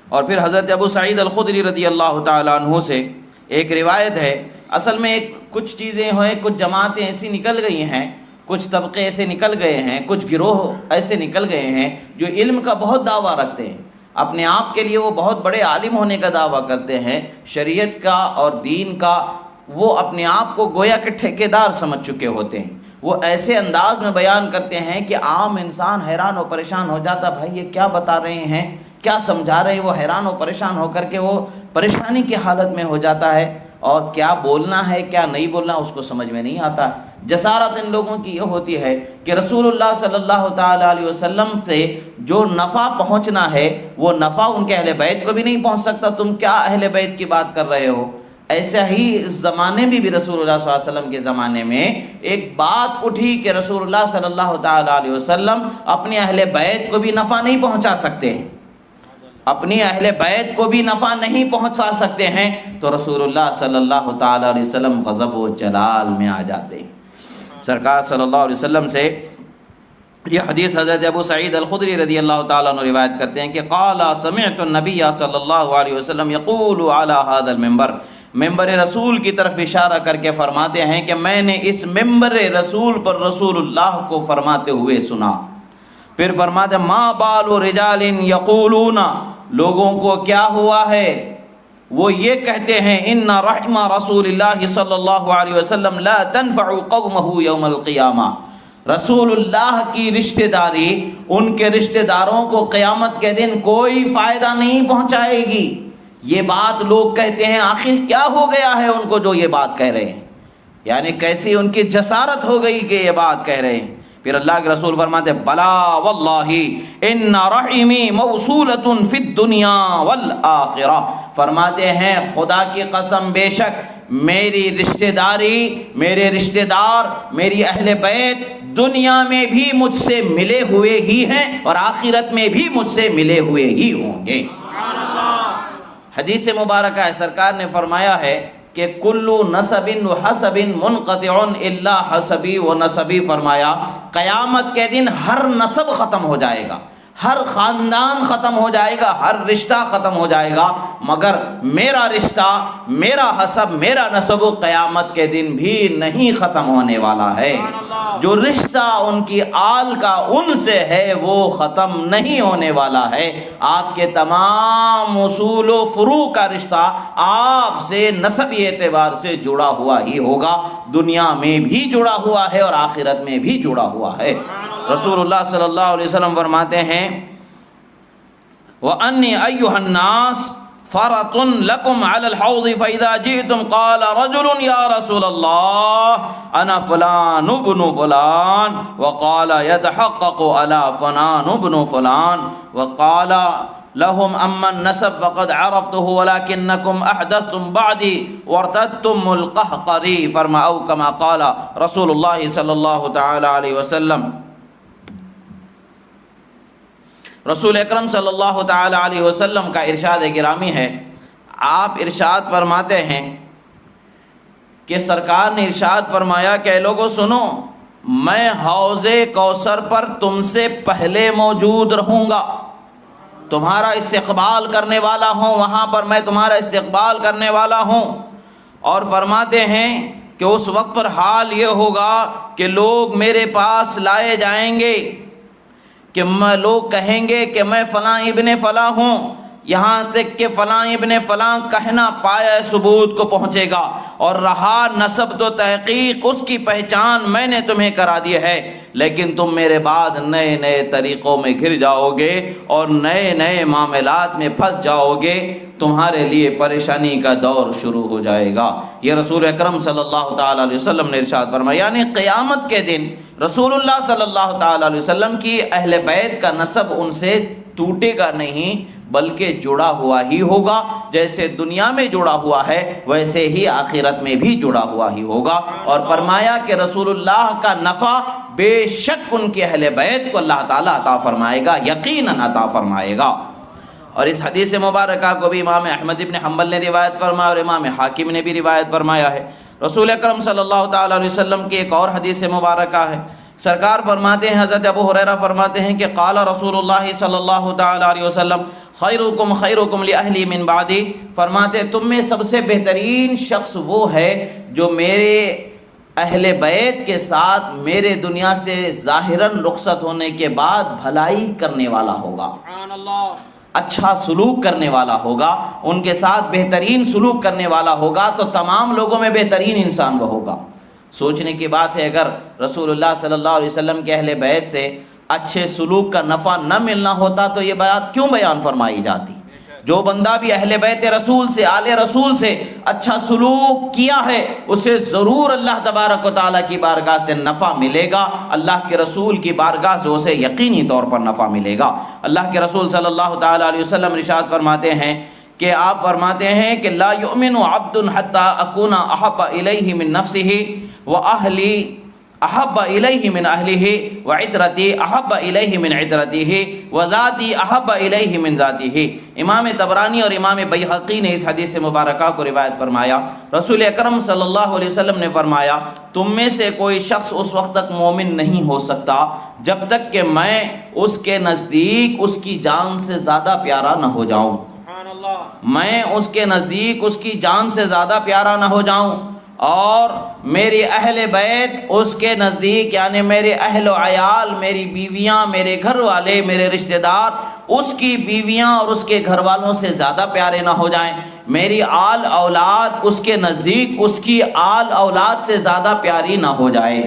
A: اور پھر حضرت ابو سعید الخدری رضی اللہ تعالیٰ عنہ سے ایک روایت ہے، اصل میں کچھ چیزیں ہوئیں، کچھ جماعتیں ایسی نکل گئی ہیں، کچھ طبقے ایسے نکل گئے ہیں، کچھ گروہ ایسے نکل گئے ہیں جو علم کا بہت دعویٰ رکھتے ہیں، اپنے آپ کے لیے وہ بہت بڑے عالم ہونے کا دعویٰ کرتے ہیں، شریعت کا اور دین کا وہ اپنے آپ کو گویا کہ ٹھیکیدار سمجھ چکے ہوتے ہیں۔ وہ ایسے انداز میں بیان کرتے ہیں کہ عام انسان حیران و پریشان ہو جاتا، بھائی یہ کیا بتا رہے ہیں، کیا سمجھا رہے ہیں۔ وہ حیران و پریشان ہو کر کے وہ پریشانی کی حالت میں ہو جاتا ہے، اور کیا بولنا ہے کیا نہیں بولنا اس کو سمجھ میں نہیں آتا۔ جسارت ان لوگوں کی یہ ہوتی ہے کہ رسول اللہ صلی اللہ تعالیٰ علیہ وسلم سے جو نفع پہنچنا ہے وہ نفع ان کے اہل بیت کو بھی نہیں پہنچ سکتا، تم کیا اہل بیت کی بات کر رہے ہو۔ ایسا ہی اس زمانے میں بھی رسول اللہ صلی اللہ علیہ وسلم کے زمانے میں ایک بات اٹھی کہ رسول اللہ صلی اللہ تعالیٰ علیہ وسلم اپنے اہل بیت کو بھی نفع نہیں پہنچا سکتے ہیں، اپنی اہل بیت کو بھی نفع نہیں پہنچا سکتے ہیں، تو رسول اللہ صلی اللہ تعالیٰ علیہ وسلم غضب و جلال میں آ جاتے ہیں۔ سرکار صلی اللہ علیہ وسلم سے یہ حدیث حضرت ابو سعید الخدری رضی اللہ تعالیٰ عنہ روایت کرتے ہیں کہ قال سمعت النبی صلی اللہ علیہ وسلم یقول علی هذا المنبر، ممبر رسول کی طرف اشارہ کر کے فرماتے ہیں کہ میں نے اس ممبر رسول پر رسول اللہ کو فرماتے ہوئے سنا۔ پھر فرماتے ما بال رجال یقولون، لوگوں کو کیا ہوا ہے وہ یہ کہتے ہیں ان رحم رسول اللہ صلی اللہ علیہ وسلم لا تنفع قومه یوم القیامہ، رسول اللہ کی رشتہ داری ان کے رشتہ داروں کو قیامت کے دن کوئی فائدہ نہیں پہنچائے گی۔ یہ بات لوگ کہتے ہیں، آخر کیا ہو گیا ہے ان کو جو یہ بات کہہ رہے ہیں، یعنی کیسی ان کی جسارت ہو گئی کہ یہ بات کہہ رہے ہیں۔ پھر اللہ کے رسول فرماتے بلا واللہ ان رحمی موصولۃ فی الدنیا والآخرہ، فرماتے ہیں خدا کی قسم بے شک میری رشتہ داری، میرے رشتہ دار، میری اہل بیت دنیا میں بھی مجھ سے ملے ہوئے ہی ہیں اور آخرت میں بھی مجھ سے ملے ہوئے ہی ہوں گے۔ حدیث مبارکہ ہے، سرکار نے فرمایا ہے کہ کلو نسب و حسب منقطع الا حسبی و نسبی، فرمایا قیامت کے دن ہر نسب ختم ہو جائے گا، ہر خاندان ختم ہو جائے گا، ہر رشتہ ختم ہو جائے گا، مگر میرا رشتہ، میرا حسب، میرا نسب قیامت کے دن بھی نہیں ختم ہونے والا ہے۔ جو رشتہ ان کی آل کا ان سے ہے وہ ختم نہیں ہونے والا ہے۔ آپ کے تمام اصول و فروع کا رشتہ آپ سے نسبی اعتبار سے جڑا ہوا ہی ہوگا، دنیا میں بھی جڑا ہوا ہے اور آخرت میں بھی جڑا ہوا ہے۔ رسول اللہ صلی اللہ علیہ وسلم فرماتے ہیں وَأَنِّي أَيُّهَا النَّاسِ فَرَطٌ لَكُمْ عَلَى الْحَوْضِ فَإِذَا جِئْتُمْ قَالَ رَجُلٌ يَا رَسُولَ اللَّهِ أَنَا فُلَانُ ابْنُ فُلَانَ وَقَالَ يَتَحَقَّقُ عَلَى فُلَانُ ابْنُ فُلَانَ وَقَالَ لهم أما النسب فقد عرفته ولكنكم أحدثتم بعدي وارتدتم القهقري، فرما أو كما قال رسول الله صلى الله تعالى عليه وسلم۔ رسول اکرم صلی اللہ تعالی علیہ وسلم کا ارشاد گرامی ہے، آپ ارشاد فرماتے ہیں کہ سرکار نے ارشاد فرمایا کہ اے لوگو سنو، میں حوض کوثر پر تم سے پہلے موجود رہوں گا، تمہارا استقبال کرنے والا ہوں، وہاں پر میں تمہارا استقبال کرنے والا ہوں۔ اور فرماتے ہیں کہ اس وقت پر حال یہ ہوگا کہ لوگ میرے پاس لائے جائیں گے، کہ لوگ کہیں گے کہ میں فلاں ابن فلاں ہوں، یہاں تک کہ فلاں ابن فلاں کہنا پایا ثبوت کو پہنچے گا، اور رہا نسب تو تحقیق اس کی پہچان میں نے تمہیں کرا دی ہے، لیکن تم میرے بعد نئے نئے طریقوں میں گھر جاؤ گے اور نئے نئے معاملات میں پھنس جاؤ گے، تمہارے لیے پریشانی کا دور شروع ہو جائے گا۔ یہ رسول اکرم صلی اللہ تعالی علیہ وسلم نے ارشاد فرمایا، یعنی قیامت کے دن رسول اللہ صلی اللہ تعالی علیہ وسلم کی اہل بیت کا نسب ان سے ٹوٹے گا نہیں، بلکہ جڑا ہوا ہی ہوگا۔ جیسے دنیا میں جڑا ہوا ہے ویسے ہی آخرت میں بھی جڑا ہوا ہی ہوگا۔ اور فرمایا کہ رسول اللہ کا نفع بے شک ان کے اہل بیت کو اللہ تعالیٰ عطا فرمائے گا، یقیناً عطا فرمائے گا۔ اور اس حدیث مبارکہ کو بھی امام احمد ابن حنبل نے روایت فرمایا اور امام حاکم نے بھی روایت فرمایا ہے۔ رسول اکرم صلی اللہ تعالی علیہ وسلم کی ایک اور حدیث مبارکہ ہے، سرکار فرماتے ہیں، حضرت ابو ہریرہ فرماتے ہیں کہ قال رسول اللہ صلی اللہ تعالی علیہ وسلم خیرکم خیرکم لأہلی من بعدی، فرماتے تم میں سب سے بہترین شخص وہ ہے جو میرے اہل بیت کے ساتھ میرے دنیا سے ظاہراً رخصت ہونے کے بعد بھلائی کرنے والا ہوگا، سبحان اللہ، اچھا سلوک کرنے والا ہوگا، ان کے ساتھ بہترین سلوک کرنے والا ہوگا، تو تمام لوگوں میں بہترین انسان وہ ہوگا۔ سوچنے کی بات ہے، اگر رسول اللہ صلی اللہ علیہ وسلم کے اہل بیت سے اچھے سلوک کا نفع نہ ملنا ہوتا تو یہ بات کیوں بیان فرمائی جاتی؟ جو بندہ بھی اہل بیت رسول سے، آل رسول سے اچھا سلوک کیا ہے، اسے ضرور اللہ تبارک و تعالیٰ کی بارگاہ سے نفع ملے گا، اللہ کے رسول کی بارگاہ سے اسے یقینی طور پر نفع ملے گا۔ اللہ کے رسول صلی اللہ تعالیٰ علیہ وسلم ارشاد فرماتے ہیں کہ آپ فرماتے ہیں کہ لا یؤمن عبد حتی اکون احب الیہ من نفسہ واہلی احب الیہ من اہلہ وعطرتی احب الیہ من عطرتہ وذاتی احب الیہ من ذاتہ۔ امام طبرانی اور امام بیہقی نے اس حدیث مبارکہ کو روایت فرمایا، رسول اکرم صلی اللہ علیہ وسلم نے فرمایا تم میں سے کوئی شخص اس وقت تک مومن نہیں ہو سکتا جب تک کہ میں اس کے نزدیک اس کی جان سے زیادہ پیارا نہ ہو جاؤں، میں اس کے نزدیک اس کی جان سے زیادہ پیارا نہ ہو جاؤں، اور میری اہل بیت اس کے نزدیک یعنی میرے اہل و عیال، میری بیویاں، میرے گھر والے، میرے رشتہ دار اس کی بیویاں اور اس کے گھر والوں سے زیادہ پیارے نہ ہو جائیں، میری آل اولاد اس کے نزدیک اس کی آل اولاد سے زیادہ پیاری نہ ہو جائے۔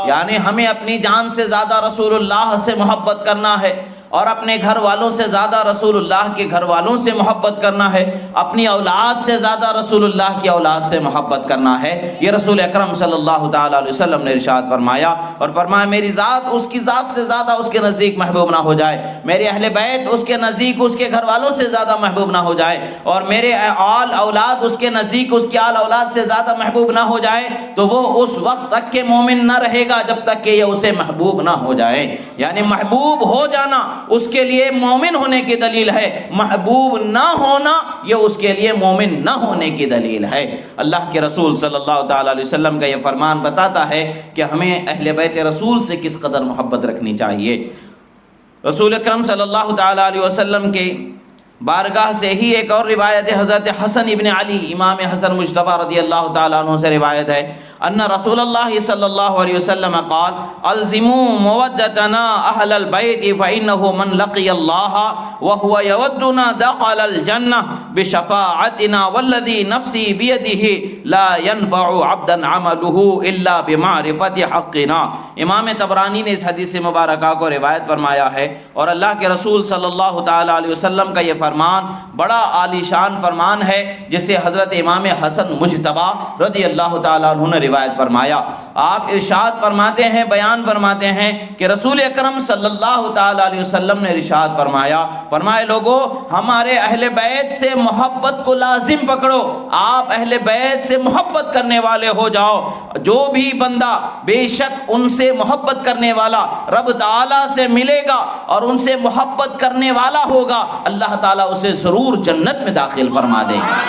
A: یعنی ہمیں اپنی جان سے زیادہ رسول اللہ سے محبت کرنا ہے، اور اپنے گھر والوں سے زیادہ رسول اللہ کے گھر والوں سے محبت کرنا ہے، اپنی اولاد سے زیادہ رسول اللہ کی اولاد سے محبت کرنا ہے۔ یہ رسول اکرم صلی اللہ تعالی علیہ وسلم نے ارشاد فرمایا، اور فرمایا میری ذات اس کی ذات سے زیادہ اس کے نزدیک محبوب نہ ہو جائے، میرے اہل بیت اس کے نزدیک اس کے گھر والوں سے زیادہ محبوب نہ ہو جائے، اور میرے آل اولاد اس کے نزدیک اس کی آل اولاد سے زیادہ محبوب نہ ہو جائے، تو وہ اس وقت تک کہ مومن نہ رہے گا جب تک کہ یہ اسے محبوب نہ ہو جائے۔ یعنی محبوب ہو جانا اس کے لیے مومن ہونے کی دلیل ہے، محبوب نہ ہونا یہ اس کے لیے مومن نہ ہونے کی دلیل ہے۔ اللہ کے رسول صلی اللہ تعالی علیہ وسلم کا یہ فرمان بتاتا ہے کہ ہمیں اہل بیت رسول سے کس قدر محبت رکھنی چاہیے۔ رسول اکرم صلی اللہ تعالی علیہ وسلم کے بارگاہ سے ہی ایک اور روایت حضرت حسن ابن علی امام حسن مجتبی رضی اللہ تعالیٰ عنہ سے روایت ہے، ان رسول اللہ صلی اللہ علیہ وسلم قال الزموا مودتنا اہل البیت فانه من لقی اللہ وهو یودنا دخل الجنہ بشفاعتنا والذی نفسی بیدہ لا ينفع عبدا عمله الا بمعرفت حقنا۔ امام طبرانی نے اس حدیث مبارکہ کو روایت فرمایا ہے، اور اللہ کے رسول صلی اللہ تعالی علیہ وسلم کا یہ فرمان بڑا عالی شان فرمان ہے، جسے حضرت امام حسن مجتبی رضی اللہ تعالیٰ عنہ نے روایت فرمایا۔ آپ ارشاد فرماتے ہیں، بیان فرماتے ہیں کہ رسول اکرم صلی اللہ تعالی علیہ وسلم نے ارشاد فرمایا فرمائے لوگو ہمارے اہل بیت سے محبت کو لازم پکڑو، آپ اہل بیت سے محبت کرنے والے ہو جاؤ، جو بھی بندہ بے شک ان سے محبت کرنے والا رب تعالیٰ سے ملے گا اور ان سے محبت کرنے والا ہوگا، اللہ تعالیٰ اسے ضرور جنت میں داخل فرما دے گا۔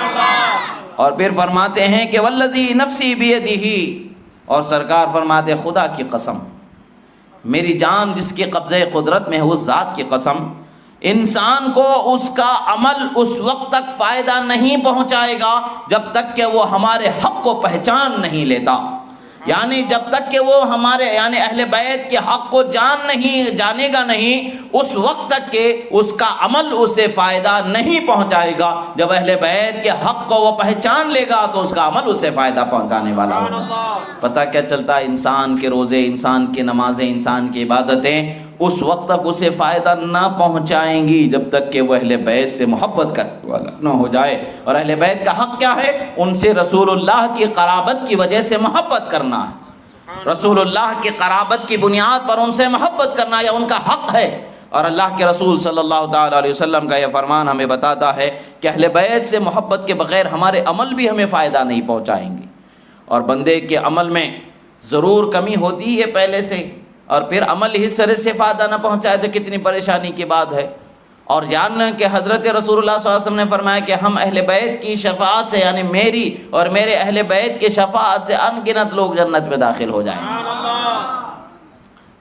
A: اور پھر فرماتے ہیں کہ والذی نفسی بیدہ، اور سرکار فرماتے خدا کی قسم، میری جان جس کے قبضہ قدرت میں ہے اس ذات کی قسم، انسان کو اس کا عمل اس وقت تک فائدہ نہیں پہنچائے گا جب تک کہ وہ ہمارے حق کو پہچان نہیں لیتا، یعنی جب تک کہ وہ ہمارے یعنی اہل بیت کے حق کو جانے گا نہیں، اس وقت تک کہ اس کا عمل اسے فائدہ نہیں پہنچائے گا۔ جب اہل بیت کے حق کو وہ پہچان لے گا تو اس کا عمل اسے فائدہ پہنچانے والا ہوگا۔ پتہ کیا چلتا ہے؟ انسان کے روزے، انسان کی نمازیں، انسان کی عبادتیں اس وقت تک اسے فائدہ نہ پہنچائیں گی جب تک کہ وہ اہل بیت سے محبت کرنے والا نہ ہو جائے۔ اور اہل بیت کا حق کیا ہے؟ ان سے رسول اللہ کی قرابت کی وجہ سے محبت کرنا ہے، رسول اللہ کی قرابت کی بنیاد پر ان سے محبت کرنا یا ان کا حق ہے۔ اور اللہ کے رسول صلی اللہ تعالیٰ علیہ وسلم کا یہ فرمان ہمیں بتاتا ہے کہ اہل بیت سے محبت کے بغیر ہمارے عمل بھی ہمیں فائدہ نہیں پہنچائیں گے، اور بندے کے عمل میں ضرور کمی ہوتی ہے پہلے سے، اور پھر عمل ہی سر سے فائدہ نہ پہنچائے تو کتنی پریشانی کی بات ہے۔ اور جاننا کہ حضرت رسول اللہ صلی اللہ علیہ وسلم نے فرمایا کہ ہم اہل بیت کی شفاعت سے یعنی میری اور میرے اہل بیت کی شفاعت سے ان گنت لوگ جنت میں داخل ہو جائیں۔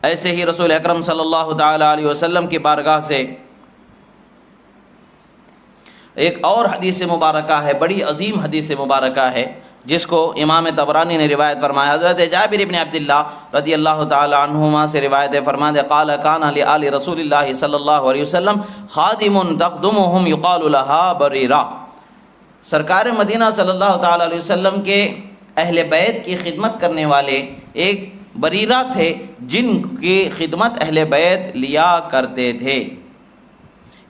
A: ایسے ہی رسول اکرم صلی اللہ تعالی علیہ وسلم کی بارگاہ سے ایک اور حدیث مبارکہ ہے، بڑی عظیم حدیث مبارکہ ہے، جس کو امام طبرانی نے روایت فرمایا۔ حضرت جابر بن عبداللہ رضی اللہ تعالی عنہما سے روایت فرماتے قال کان لآل رسول اللہ صلی اللہ علیہ وسلم خادم تخدمهم يقال لها بریرہ، سرکار مدینہ صلی اللہ تعالی علیہ وسلم کے اہل بیت کی خدمت کرنے والے ایک بریرہ تھے جن کی خدمت اہل بیت لیا کرتے تھے۔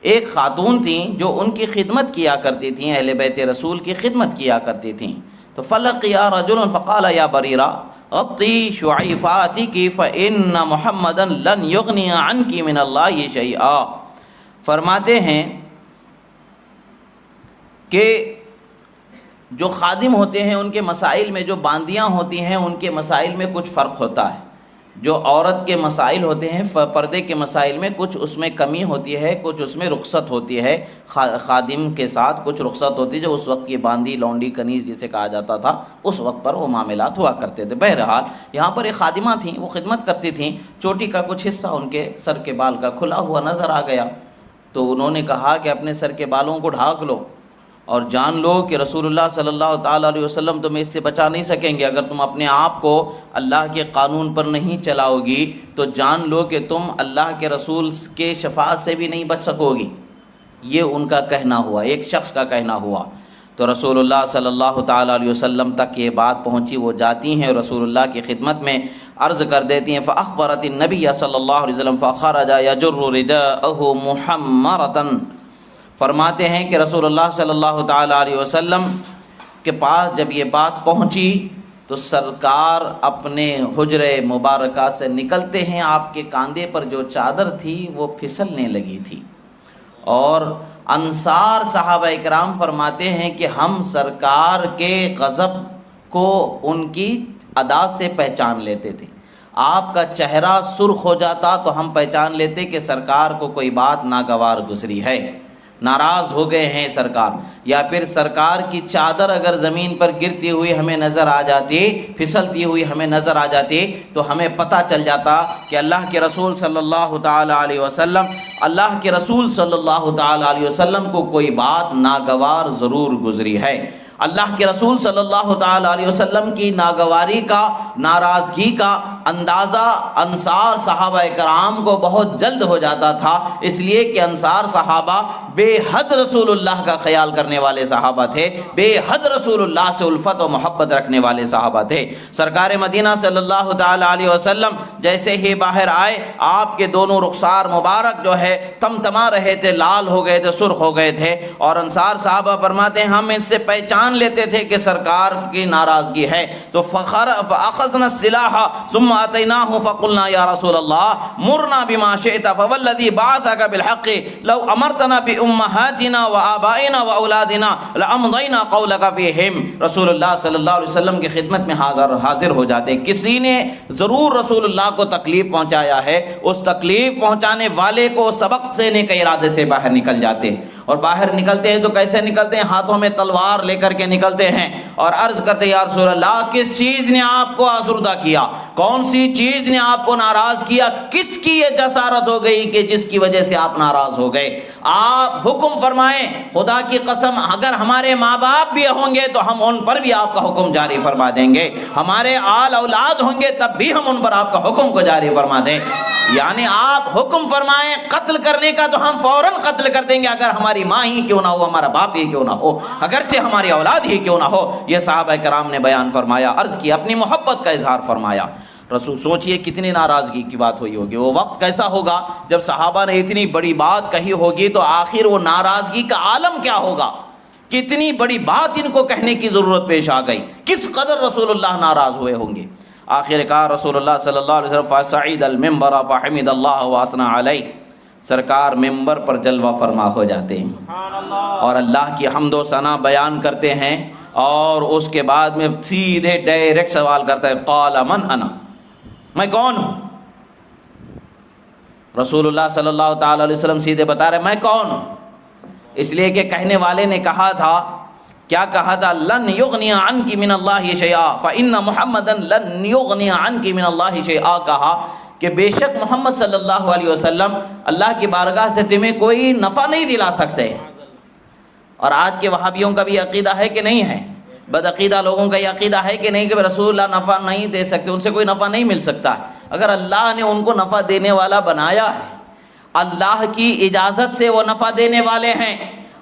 A: ایک خاتون تھیں جو ان کی خدمت کیا کرتی تھیں، اہل بیت رسول کی خدمت کیا کرتی تھیں۔ تو فلقیا رجل فقال یا بریرہ غطی شعیفاتک فإن محمدا لن یغنی عنک من اللہ شیئا، فرماتے ہیں کہ جو خادم ہوتے ہیں ان کے مسائل میں، جو باندیاں ہوتی ہیں ان کے مسائل میں کچھ فرق ہوتا ہے، جو عورت کے مسائل ہوتے ہیں پردے کے مسائل میں کچھ اس میں کمی ہوتی ہے، کچھ اس میں رخصت ہوتی ہے، خادم کے ساتھ کچھ رخصت ہوتی ہے جو اس وقت کی باندی، لونڈی، کنیز جسے کہا جاتا تھا اس وقت پر وہ معاملات ہوا کرتے تھے۔ بہرحال یہاں پر ایک خادمہ تھیں، وہ خدمت کرتی تھیں، چوٹی کا کچھ حصہ ان کے سر کے بال کا کھلا ہوا نظر آ گیا، تو انہوں نے کہا کہ اپنے سر کے بالوں کو ڈھانک لو اور جان لو کہ رسول اللہ صلی اللہ تعالیٰ علیہ وسلم تمہیں اس سے بچا نہیں سکیں گے۔ اگر تم اپنے آپ کو اللہ کے قانون پر نہیں چلاؤ گی تو جان لو کہ تم اللہ کے رسول کے شفاعت سے بھی نہیں بچ سکو گی۔ یہ ان کا کہنا ہوا، ایک شخص کا کہنا ہوا۔ تو رسول اللہ صلی اللہ تعالیٰ علیہ وسلم تک یہ بات پہنچی، وہ جاتی ہیں رسول اللہ کی خدمت میں عرض کر دیتی ہیں فأخبرت النبی صلی اللہ علیہ وسلم فخرج یجر رداءہ محمرۃ، فرماتے ہیں کہ رسول اللہ صلی اللہ تعالیٰ علیہ وسلم کے پاس جب یہ بات پہنچی تو سرکار اپنے حجرہ مبارکہ سے نکلتے ہیں، آپ کے کاندھے پر جو چادر تھی وہ پھسلنے لگی تھی، اور انصار صحابہ اکرام فرماتے ہیں کہ ہم سرکار کے غضب کو ان کی ادا سے پہچان لیتے تھے۔ آپ کا چہرہ سرخ ہو جاتا تو ہم پہچان لیتے کہ سرکار کو کوئی بات ناگوار گزری ہے، ناراض ہو گئے ہیں سرکار، یا پھر سرکار کی چادر اگر زمین پر گرتی ہوئی ہمیں نظر آ جاتی، پھسلتی ہوئی ہمیں نظر آ جاتی تو ہمیں پتہ چل جاتا کہ اللہ کے رسول صلی اللہ تعالیٰ علیہ وسلم کو کوئی بات ناگوار ضرور گزری ہے۔ اللہ کے رسول صلی اللہ تعالیٰ علیہ وسلم کی ناگواری کا، ناراضگی کا اندازہ انصار صحابہ کرام کو بہت جلد ہو جاتا تھا، اس لیے کہ انصار صحابہ بے حد رسول اللہ کا خیال کرنے والے صحابہ تھے، بے حد رسول اللہ سے الفت و محبت رکھنے والے صحابہ تھے۔ سرکار مدینہ صلی اللہ تعالیٰ علیہ وسلم جیسے ہی باہر آئے، آپ کے دونوں رخسار مبارک جو ہے تمتما رہے تھے، لال ہو گئے تھے، سرخ ہو گئے تھے، اور انصار صحابہ فرماتے ہیں ہم اس سے پہچان مان لیتے تھے کہ سرکار کی ناراضگی ہے، تو فاخذنا السلاح ثم اتیناہ فقلنا یا رسول اللہ مرنا بما شئت فوالذی بعثک بالحق لو امرتنا بامہاتنا وآبائنا واولادنا لامضینا قولک فیہم۔ رسول اللہ صلی اللہ علیہ وسلم کی خدمت میں حاضر ہو جاتے، کسی نے ضرور رسول اللہ کو تکلیف پہنچایا ہے، اس تکلیف پہنچانے والے کو سبق دینے کے ارادے سے باہر نکل جاتے، اور باہر نکلتے ہیں تو کیسے نکلتے ہیں؟ ہاتھوں میں تلوار لے کر کے نکلتے ہیں اور عرض کرتے یا رسول اللہ کس چیز نے آپ کو آزردہ کیا، کون سی چیز نے آپ کو ناراض کیا، کس کی یہ جسارت ہو گئی کہ جس کی وجہ سے آپ ناراض ہو گئے؟ آپ حکم فرمائیں، خدا کی قسم اگر ہمارے ماں باپ بھی ہوں گے تو ہم ان پر بھی آپ کا حکم جاری فرما دیں گے، ہمارے آل اولاد ہوں گے تب بھی ہم ان پر آپ کا حکم کو جاری فرما دیں۔ یعنی آپ حکم فرمائیں قتل کرنے کا تو ہم فوراً قتل کر دیں گے، اگر ہماری ماں ہی کیوں نہ ہو، ہمارا باپ ہی کیوں نہ ہو، اگرچہ ہماری اولاد ہی کیوں نہ ہو۔ یہ صحابہ کرام نے بیان فرمایا، عرض کی، اپنی محبت کا اظہار فرمایا۔ رسول سوچئے کتنی ناراضگی کی بات ہوئی ہوگی، وہ وقت کیسا ہوگا جب صحابہ نے اتنی بڑی بات کہی ہوگی، تو آخر وہ ناراضگی کا عالم کیا ہوگا، کتنی بڑی بات ان کو کہنے کی ضرورت پیش آ گئی، کس قدر رسول اللہ ناراض ہوئے ہوں گے۔ آخر کار رسول اللہ صلی اللہ علیہ وسلم فصعد المنبر فحمد اللہ واثنى علیہ، سرکار ممبر پر جلوہ فرما ہو جاتے ہیں اور اللہ کی حمد و ثنا بیان کرتے ہیں، اور اس کے بعد میں سیدھے ڈائریکٹ سوال کرتا ہے قال من انا، میں کون ہوں؟ رسول اللہ صلی اللہ تعالی علیہ وسلم سیدھے بتا رہے میں کون ہوں، اس لیے کہ کہنے والے نے کہا تھا، کیا کہا تھا؟ لن یغنی عنک من اللہ شیئا فإن محمدا لن یغنی عنک من اللہ شیئا، کہا کہ بے شک محمد صلی اللہ علیہ وسلم اللہ کی بارگاہ سے تمہیں کوئی نفع نہیں دلا سکتے۔ اور آج کے وہابیوں کا بھی عقیدہ ہے کہ نہیں ہے، بد عقیدہ لوگوں کا یہ عقیدہ ہے کہ نہیں کہ رسول اللہ نفع نہیں دے سکتے، ان سے کوئی نفع نہیں مل سکتا۔ اگر اللہ نے ان کو نفع دینے والا بنایا ہے، اللہ کی اجازت سے وہ نفع دینے والے ہیں،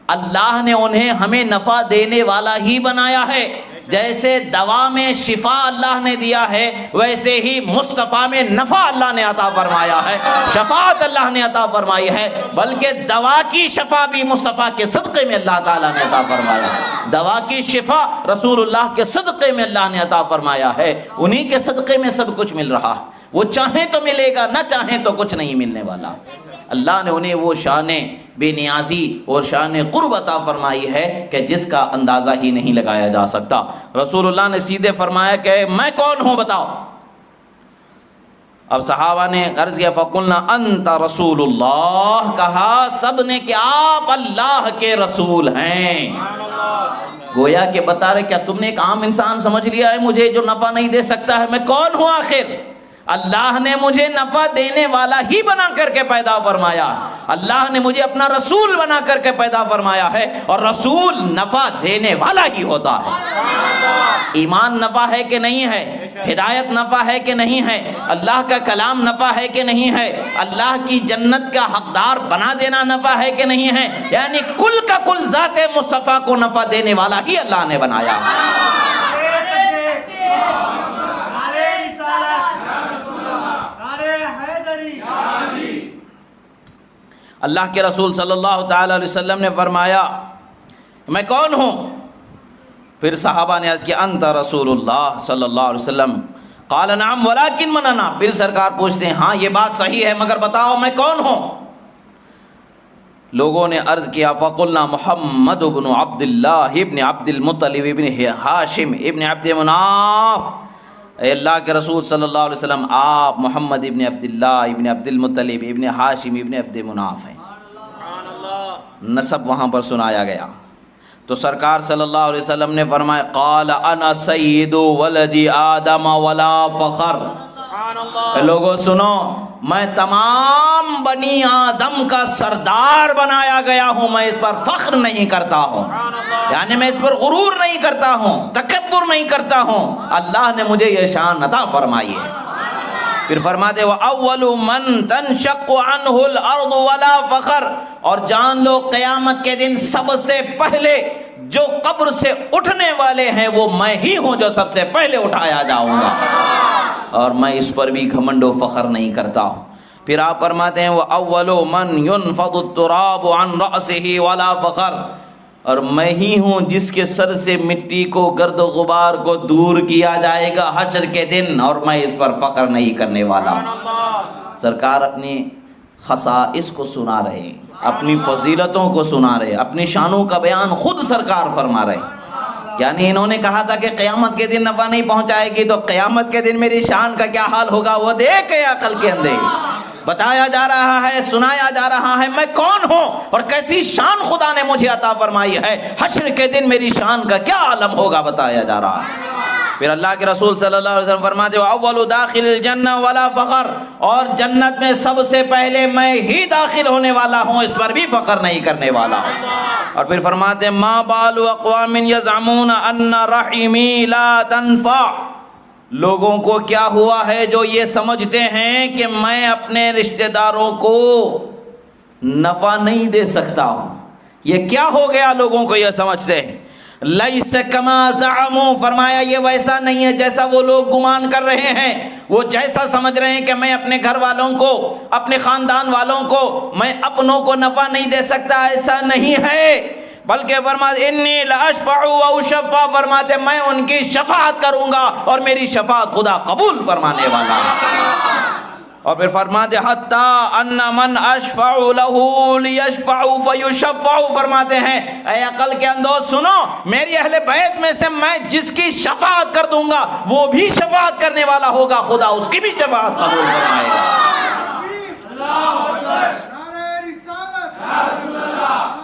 A: اللہ نے انہیں ہمیں نفع دینے والا ہی بنایا ہے۔ جیسے دوا میں شفا اللہ نے دیا ہے، ویسے ہی مصطفیٰ میں نفع اللہ نے عطا فرمایا ہے، شفاعت اللہ نے عطا فرمائی ہے، بلکہ دوا کی شفا بھی مصطفیٰ کے صدقے میں اللہ تعالیٰ نے عطا فرمایا ہے۔ دوا کی شفا رسول اللہ کے صدقے میں اللہ نے عطا فرمایا ہے، انہی کے صدقے میں سب کچھ مل رہا ہے، وہ چاہیں تو ملے گا، نہ چاہیں تو کچھ نہیں ملنے والا۔ اللہ نے انہیں وہ شان بے نیازی اور شان قرب عطا فرمائی ہے کہ جس کا اندازہ ہی نہیں لگایا جا سکتا۔ رسول اللہ نے سیدھے فرمایا کہ میں کون ہوں بتاؤ۔ اب صحابہ نے عرض کیا فقلنا انت رسول اللہ، کہا سب نے کہ آپ اللہ کے رسول ہیں۔ گویا کہ بتا رہے کیا تم نے ایک عام انسان سمجھ لیا ہے مجھے جو نفع نہیں دے سکتا ہے؟ میں کون ہوں آخر؟ اللہ نے مجھے نفع دینے والا ہی بنا کر کے پیدا فرمایا، اللہ نے مجھے اپنا رسول بنا کر کے پیدا فرمایا ہے، اور رسول نفع دینے والا ہی ہوتا ہے۔ ایمان نفع ہے کہ نہیں ہے؟ ہدایت نفع ہے کہ نہیں ہے؟ اللہ کا کلام نفع ہے کہ نہیں ہے؟ اللہ کی جنت کا حقدار بنا دینا نفع ہے کہ نہیں ہے؟ یعنی کل کا کل ذات مصطفیٰ کو نفع دینے والا ہی اللہ نے بنایا۔ اللہ کے رسول صلی اللہ تعالی علیہ وسلم نے فرمایا میں کون ہوں؟ پھر صحابہ نے عرض کیا انت رسول اللہ صلی اللہ علیہ وسلم، قال نعم ولکن من انا، پھر سرکار پوچھتے ہیں ہاں یہ بات صحیح ہے مگر بتاؤ میں کون ہوں؟ لوگوں نے عرض کیا فقلنا محمد بن عبد اللہ ابن عبد المطلب ابن ہاشم ابن عبد مناف، اے اللہ کے رسول صلی اللہ علیہ وسلم آپ محمد ابن عبداللہ ابن عبد المطلب ابن ہاشم ابن عبد مناف ہیں۔ نسب وہاں پر سنایا گیا تو سرکار صلی اللہ علیہ وسلم نے فرمایا قال انا سید ولد آدم ولا فخر، لوگوں سنو میں تمام بنی آدم کا سردار بنایا گیا ہوں، میں اس پر فخر نہیں کرتا ہوں، یعنی میں اس پر غرور نہیں کرتا ہوں، تکبر نہیں کرتا ہوں، اللہ نے مجھے یہ شان عطا فرمائی ہے۔ پھر فرماتے وَأَوَّلُ مَن تَنشَقُّ عَنْهُ الْأَرْضُ وَلَا فَخْرٌ، اور جان لو قیامت کے دن سب سے پہلے جو قبر سے اٹھنے والے ہیں وہ میں ہی ہوں جو سب سے پہلے اٹھایا جاؤں گا، اور میں اس پر بھی گھمنڈ و فخر نہیں کرتا ہوں۔ پھر آپ فرماتے ہیں وَأَوَّلُ مَن يُنْفَضُ التُّرَابُ عَنْ رَأْسِهِ وَلَا فَخْرٌ، اور میں ہی ہوں جس کے سر سے مٹی کو گرد و غبار کو دور کیا جائے گا حشر کے دن، اور میں اس پر فخر نہیں کرنے والا ہوں۔ سرکار اپنی خصائص کو سنا رہے ہیں، اپنی فضیلتوں کو سنا رہے، اپنی شانوں کا بیان خود سرکار فرما رہے۔ یعنی انہوں نے کہا تھا کہ قیامت کے دن نفع نہیں پہنچائے گی، تو قیامت کے دن میری شان کا کیا حال ہوگا وہ دیکھ کے عقل کے اندھے بتایا جا رہا ہے، سنایا جا رہا ہے میں کون ہوں اور کیسی شان خدا نے مجھے عطا فرمائی ہے۔ حشر کے دن میری شان کا کیا عالم ہوگا بتایا جا رہا ہے۔ پھر اللہ کے رسول صلی اللہ علیہ وسلم فرماتے ہیں اول داخل الجنہ ولا فخر، اور جنت میں سب سے پہلے میں ہی داخل ہونے والا ہوں، اس پر بھی فخر نہیں کرنے والا ہوں۔ اور پھر فرماتے ہیں ما بال اقوام یزعمون ان رحمی لا تنفع، لوگوں کو کیا ہوا ہے جو یہ سمجھتے ہیں کہ میں اپنے رشتہ داروں کو نفع نہیں دے سکتا ہوں۔ یہ کیا ہو گیا لوگوں کو یہ سمجھتے ہیں؟ لیس کما زعموا، فرمایا یہ ویسا نہیں ہے جیسا وہ لوگ گمان کر رہے ہیں۔ وہ جیسا سمجھ رہے ہیں کہ میں اپنے گھر والوں کو، اپنے خاندان والوں کو، میں اپنوں کو نفع نہیں دے سکتا، ایسا نہیں ہے۔ بلکہ فرماتے انی لاشفع و اشفع، فرماتے میں ان کی شفاعت کروں گا اور میری شفاعت خدا قبول فرمانے والا ہے۔ اور پھر فرماتے حتی ان من اشفع له لیشفع فیشفع، فرماتے ہیں اے عقل کے اندھو سنو، میری اہل بیت میں سے میں جس کی شفاعت کر دوں گا وہ بھی شفاعت کرنے والا ہوگا، خدا اس کی بھی شفاعت قبول فرمائے گا۔ اللہ اکبر، نعرہ رسالت یا رسول اللہ،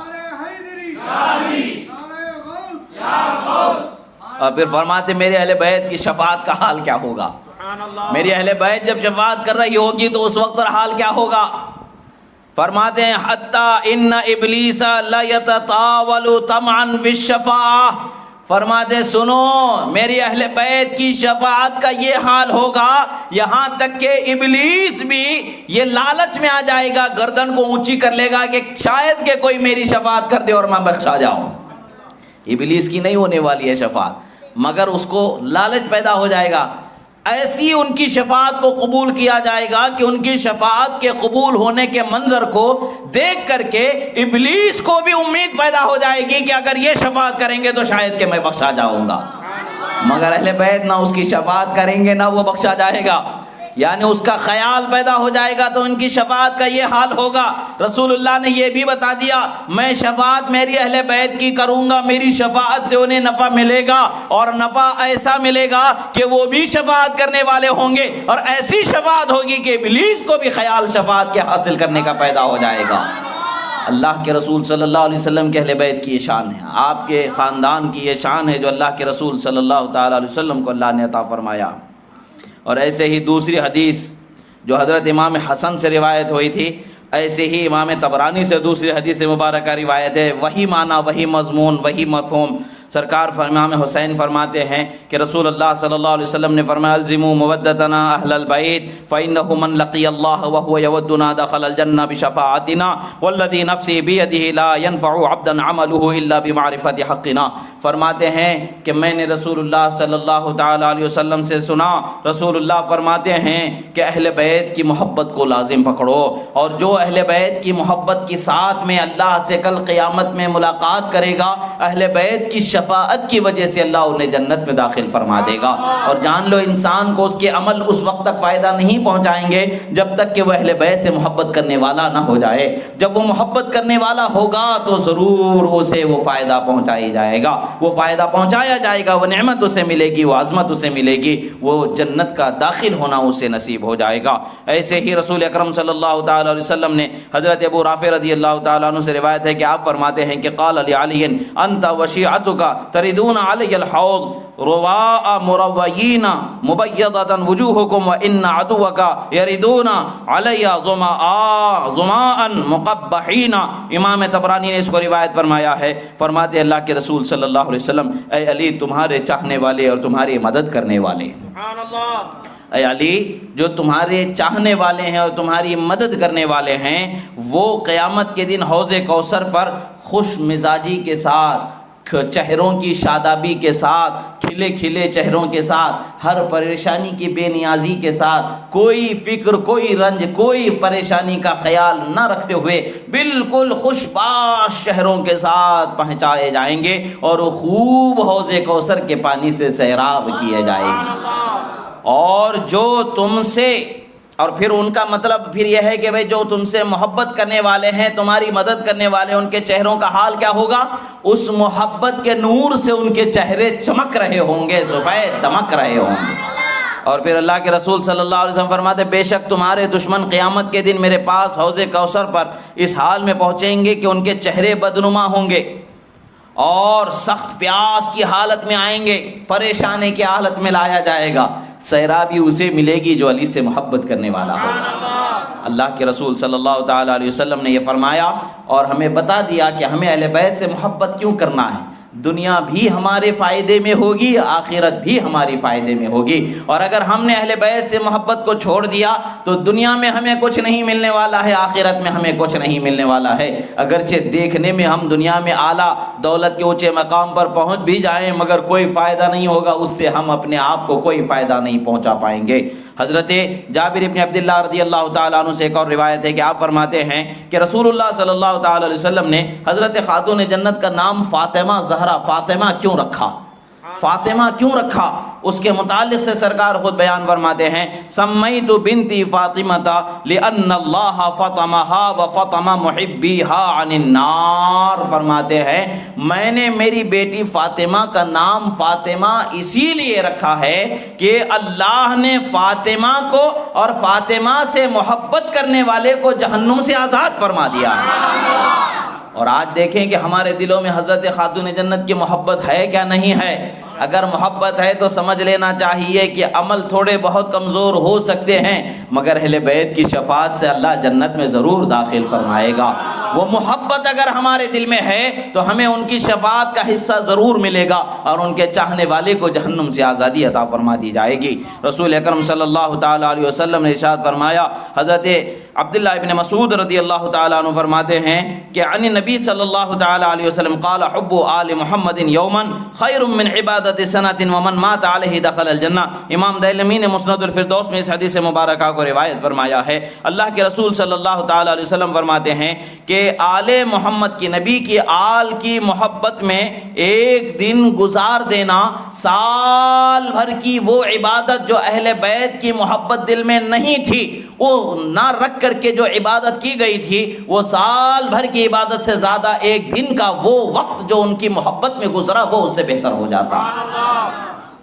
A: اور پھر فرماتے میرے اہل بیت کی شفاعت کا حال کیا ہوگا۔ میری اہل بیت جب شفاعت کر رہی ہوگی تو اس وقت حال کیا ہوگا؟ فرماتے ہیں حتی ان ابلیس لیتطاول طمعا فی الشفاعہ، فرماتے سنو میری اہل بیت کی شفاعت کا یہ حال ہوگا، یہاں تک کہ ابلیس بھی یہ لالچ میں آ جائے گا، گردن کو اونچی کر لے گا کہ شاید کہ کوئی میری شفاعت کر دے اور میں بخشا جاؤں۔ ابلیس کی نہیں ہونے والی ہے شفاعت، مگر اس کو لالچ پیدا ہو جائے گا، ایسی ان کی شفاعت کو قبول کیا جائے گا کہ ان کی شفاعت کے قبول ہونے کے منظر کو دیکھ کر کے ابلیس کو بھی امید پیدا ہو جائے گی کہ اگر یہ شفاعت کریں گے تو شاید کہ میں بخشا جاؤں گا، مگر اہل بیت نہ اس کی شفاعت کریں گے نہ وہ بخشا جائے گا، یعنی اس کا خیال پیدا ہو جائے گا تو ان کی شفاعت کا یہ حال ہوگا۔ رسول اللہ نے یہ بھی بتا دیا میں شفاعت میری اہل بیت کی کروں گا، میری شفاعت سے انہیں نفع ملے گا، اور نفع ایسا ملے گا کہ وہ بھی شفاعت کرنے والے ہوں گے، اور ایسی شفاعت ہوگی کہ ابلیس کو بھی خیال شفاعت کے حاصل کرنے کا پیدا ہو جائے گا۔ اللہ کے رسول صلی اللہ علیہ وسلم کے اہل بیت کی یہ شان ہے، آپ کے خاندان کی یہ شان ہے جو اللہ کے رسول صلی اللہ تعالیٰ علیہ وسلم کو اللہ نے عطا فرمایا۔ اور ایسے ہی دوسری حدیث جو حضرت امام حسن سے روایت ہوئی تھی، ایسے ہی امام طبرانی سے دوسری حدیث مبارکہ روایت ہے، وہی معنی وہی مضمون وہی مفہوم۔ سرکار امام حسین فرماتے ہیں کہ رسول اللہ صلی اللہ علیہ وسلم نے فرمایا الزموا مودتنا اہل البیت فانہ من لقی اللہ وهو یودنا دخل الجنہ بشفاعتنا والذی نفسی بیدہ لا ينفع عبدا عمله الا بمعرفت حقنا۔ فرماتے ہیں کہ میں نے رسول اللہ صلی اللہ تعالی علیہ وسلم سے سنا، رسول اللہ فرماتے ہیں کہ اہل بیت کی محبت کو لازم پکڑو، اور جو اہل بیت کی محبت کی ساتھ میں اللہ سے کل قیامت میں ملاقات کرے گا، اہل بیت کی شفاعت کی وجہ سے اللہ انہیں جنت میں داخل فرما دے گا۔ اور جان لو انسان کو اس کے عمل اس وقت تک فائدہ نہیں پہنچائیں گے جب تک کہ وہ اہل بیت سے محبت کرنے والا نہ ہو جائے۔ جب وہ محبت کرنے والا ہوگا تو ضرور اسے وہ فائدہ پہنچائی جائے گا، وہ فائدہ پہنچایا جائے گا، وہ نعمت اسے ملے گی، وہ عظمت اسے ملے گی، وہ جنت کا داخل ہونا اسے نصیب ہو جائے گا۔ ایسے ہی رسول اکرم صلی اللہ تعالی علیہ وسلم نے حضرت ابو رافع رضی اللہ تعالیٰ عنہ سے روایت ہے کہ آپ فرماتے ہیں کہ قال لعلی انت وشیعتک تردون علی الحوض رواء مرویین مبیضۃ وجوہکم وان عدوک یردون علی ظماء مقبحین۔ امام طبرانی نے اس کو روایت فرمایا ہے، فرماتے اللہ کے رسول صلی اللہ علیہ وسلم اے علی تمہارے چاہنے والے اور تمہاری مدد کرنے والے، سبحان اللہ، اے علی جو تمہارے چاہنے والے ہیں اور تمہاری مدد کرنے والے ہیں، وہ قیامت کے دن حوض کوثر پر خوش مزاجی کے ساتھ چہروں کی شادابی کے ساتھ، کھلے کھلے چہروں کے ساتھ، ہر پریشانی کی بے نیازی کے ساتھ، کوئی فکر، کوئی رنج، کوئی پریشانی کا خیال نہ رکھتے ہوئے بالکل خوش باش چہروں کے ساتھ پہنچائے جائیں گے، اور وہ خوب حوض کوثر کے پانی سے سیراب کیے جائیں گے۔ اور جو تم سے، اور پھر ان کا مطلب پھر یہ ہے کہ بھئی جو تم سے محبت کرنے والے ہیں، تمہاری مدد کرنے والے، ان کے چہروں کا حال کیا ہوگا؟ اس محبت کے نور سے ان کے چہرے چمک رہے ہوں گے، سفید دمک رہے ہوں گے۔ اور پھر اللہ کے رسول صلی اللہ علیہ وسلم فرماتے بے شک تمہارے دشمن قیامت کے دن میرے پاس حوض کوثر پر اس حال میں پہنچیں گے کہ ان کے چہرے بدنما ہوں گے، اور سخت پیاس کی حالت میں آئیں گے، پریشانی کی حالت میں لایا جائے گا۔ سیرابی اسے ملے گی جو علی سے محبت کرنے والا ہوگا۔ اللہ کے رسول صلی اللہ تعالیٰ علیہ وسلم نے یہ فرمایا اور ہمیں بتا دیا کہ ہمیں اہل بیت سے محبت کیوں کرنا ہے۔ دنیا بھی ہمارے فائدے میں ہوگی، آخرت بھی ہماری فائدے میں ہوگی، اور اگر ہم نے اہل بیت سے محبت کو چھوڑ دیا تو دنیا میں ہمیں کچھ نہیں ملنے والا ہے، آخرت میں ہمیں کچھ نہیں ملنے والا ہے۔ اگرچہ دیکھنے میں ہم دنیا میں اعلیٰ دولت کے اونچے مقام پر پہنچ بھی جائیں، مگر کوئی فائدہ نہیں ہوگا، اس سے ہم اپنے آپ کو کوئی فائدہ نہیں پہنچا پائیں گے۔ حضرت جابر بن عبداللہ رضی اللہ تعالیٰ عنہ سے ایک اور روایت ہے کہ آپ فرماتے ہیں کہ رسول اللہ صلی اللہ تعالیٰ علیہ وسلم نے حضرت خاتون جنت کا نام فاطمہ زہرا، فاطمہ کیوں رکھا؟ فاطمہ کیوں رکھا؟ اس کے متعلق سے سرکار خود بیان فرماتے ہیں سمیت بنتی فاطمہ لأن اللہ فطمہا وفطم محبیہا عن النار۔ فرماتے ہیں میں نے میری بیٹی فاطمہ کا نام فاطمہ اسی لیے رکھا ہے کہ اللہ نے فاطمہ کو اور فاطمہ سے محبت کرنے والے کو جہنم سے آزاد فرما دیا ہے۔ اور آج دیکھیں کہ ہمارے دلوں میں حضرت خاتون جنت کی محبت ہے کیا نہیں ہے؟ اگر محبت ہے تو سمجھ لینا چاہیے کہ عمل تھوڑے بہت کمزور ہو سکتے ہیں، مگر اہل بیت کی شفاعت سے اللہ جنت میں ضرور داخل فرمائے گا۔ وہ محبت اگر ہمارے دل میں ہے تو ہمیں ان کی شفاعت کا حصہ ضرور ملے گا، اور ان کے چاہنے والے کو جہنم سے آزادی عطا فرما دی جائے گی۔ رسول اکرم صلی اللہ تعالیٰ علیہ وسلم نے ارشاد فرمایا، حضرت عبداللہ ابن مسعود رضی اللہ تعالیٰ عنہ فرماتے ہیں کہ عن نبی صلی اللہ تعالیٰ علیہ وسلم قال حب آل محمد یوما خیر من عبادت سنۃ ومن مات علیہ دخل الجنہ۔ امام دارمی نے مسند الفردوس میں اس حدیث مبارکہ کو روایت فرمایا ہے۔ اللہ کے رسول صلی اللہ تعالیٰ علیہ وسلم فرماتے ہیں کہ آل محمد کی، نبی کی آل کی محبت میں ایک دن گزار دینا سال بھر کی وہ عبادت جو اہل بیت کی محبت دل میں نہیں تھی، وہ نہ رکھ کر کے جو عبادت کی گئی تھی، وہ سال بھر کی عبادت سے زیادہ ایک دن کا وہ وقت جو ان کی محبت میں گزرا وہ اس سے بہتر ہو جاتا۔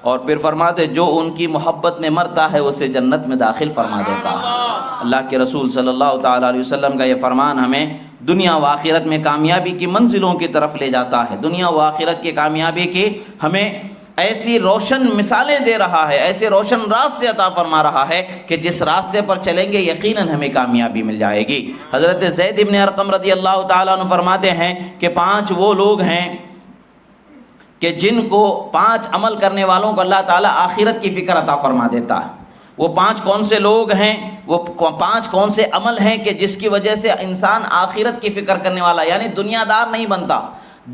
A: اور پھر فرماتے جو ان کی محبت میں مرتا ہے اسے جنت میں داخل فرما دیتا ہے۔ اللہ کے رسول صلی اللہ تعالیٰ علیہ وسلم کا یہ فرمان ہمیں دنیا و آخرت میں کامیابی کی منزلوں کی طرف لے جاتا ہے۔ دنیا و آخرت کی کامیابی کی ہمیں ایسی روشن مثالیں دے رہا ہے، ایسے روشن راستے عطا فرما رہا ہے کہ جس راستے پر چلیں گے یقیناً ہمیں کامیابی مل جائے گی۔ حضرت زید بن ارقم رضی اللہ تعالیٰ عنہ فرماتے ہیں کہ 5 وہ لوگ ہیں کہ جن کو 5 عمل کرنے والوں کو اللہ تعالیٰ آخرت کی فکر عطا فرما دیتا ہے۔ وہ 5 کون سے لوگ ہیں؟ وہ 5 کون سے عمل ہیں کہ جس کی وجہ سے انسان آخرت کی فکر کرنے والا، یعنی دنیا دار نہیں بنتا،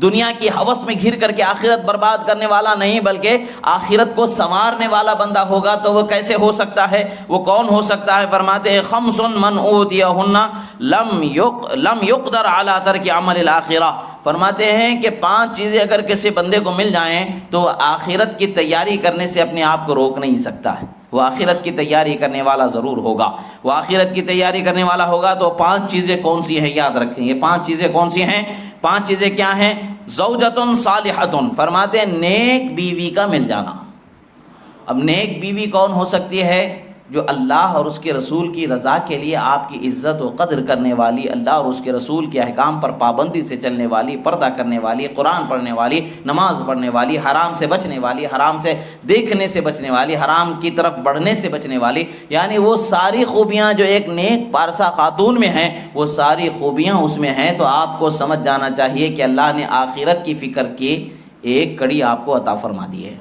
A: دنیا کی ہوس میں گھر کر کے آخرت برباد کرنے والا نہیں، بلکہ آخرت کو سنوارنے والا بندہ ہوگا۔ تو وہ کیسے ہو سکتا ہے؟ وہ کون ہو سکتا ہے؟ فرماتے ہیں 5 من اوتیہن لم یقدر علی ترک عمل الآخرہ۔ فرماتے ہیں کہ 5 چیزیں اگر کسی بندے کو مل جائیں تو آخرت کی تیاری کرنے سے اپنے آپ کو روک نہیں سکتا ہے۔ وہ آخرت کی تیاری کرنے والا ضرور ہوگا۔ وہ آخرت کی تیاری کرنے والا ہوگا تو 5 چیزیں کون سی ہیں یاد رکھیں۔ یہ 5 چیزیں کون سی ہیں؟ 5 چیزیں کیا ہیں؟ زوجۃ صالحۃ، فرماتے ہیں نیک بیوی کا مل جانا۔ اب نیک بیوی کون ہو سکتی ہے؟ جو اللہ اور اس کے رسول کی رضا کے لیے آپ کی عزت و قدر کرنے والی، اللہ اور اس کے رسول کے احکام پر پابندی سے چلنے والی، پردہ کرنے والی، قرآن پڑھنے والی، نماز پڑھنے والی، حرام سے بچنے والی، حرام سے دیکھنے سے بچنے والی، حرام کی طرف بڑھنے سے بچنے والی، یعنی وہ ساری خوبیاں جو ایک نیک پارسا خاتون میں ہیں وہ ساری خوبیاں اس میں ہیں۔ تو آپ کو سمجھ جانا چاہیے کہ اللہ نے آخرت کی فکر کی ایک کڑی آپ کو عطا فرما دی ہے۔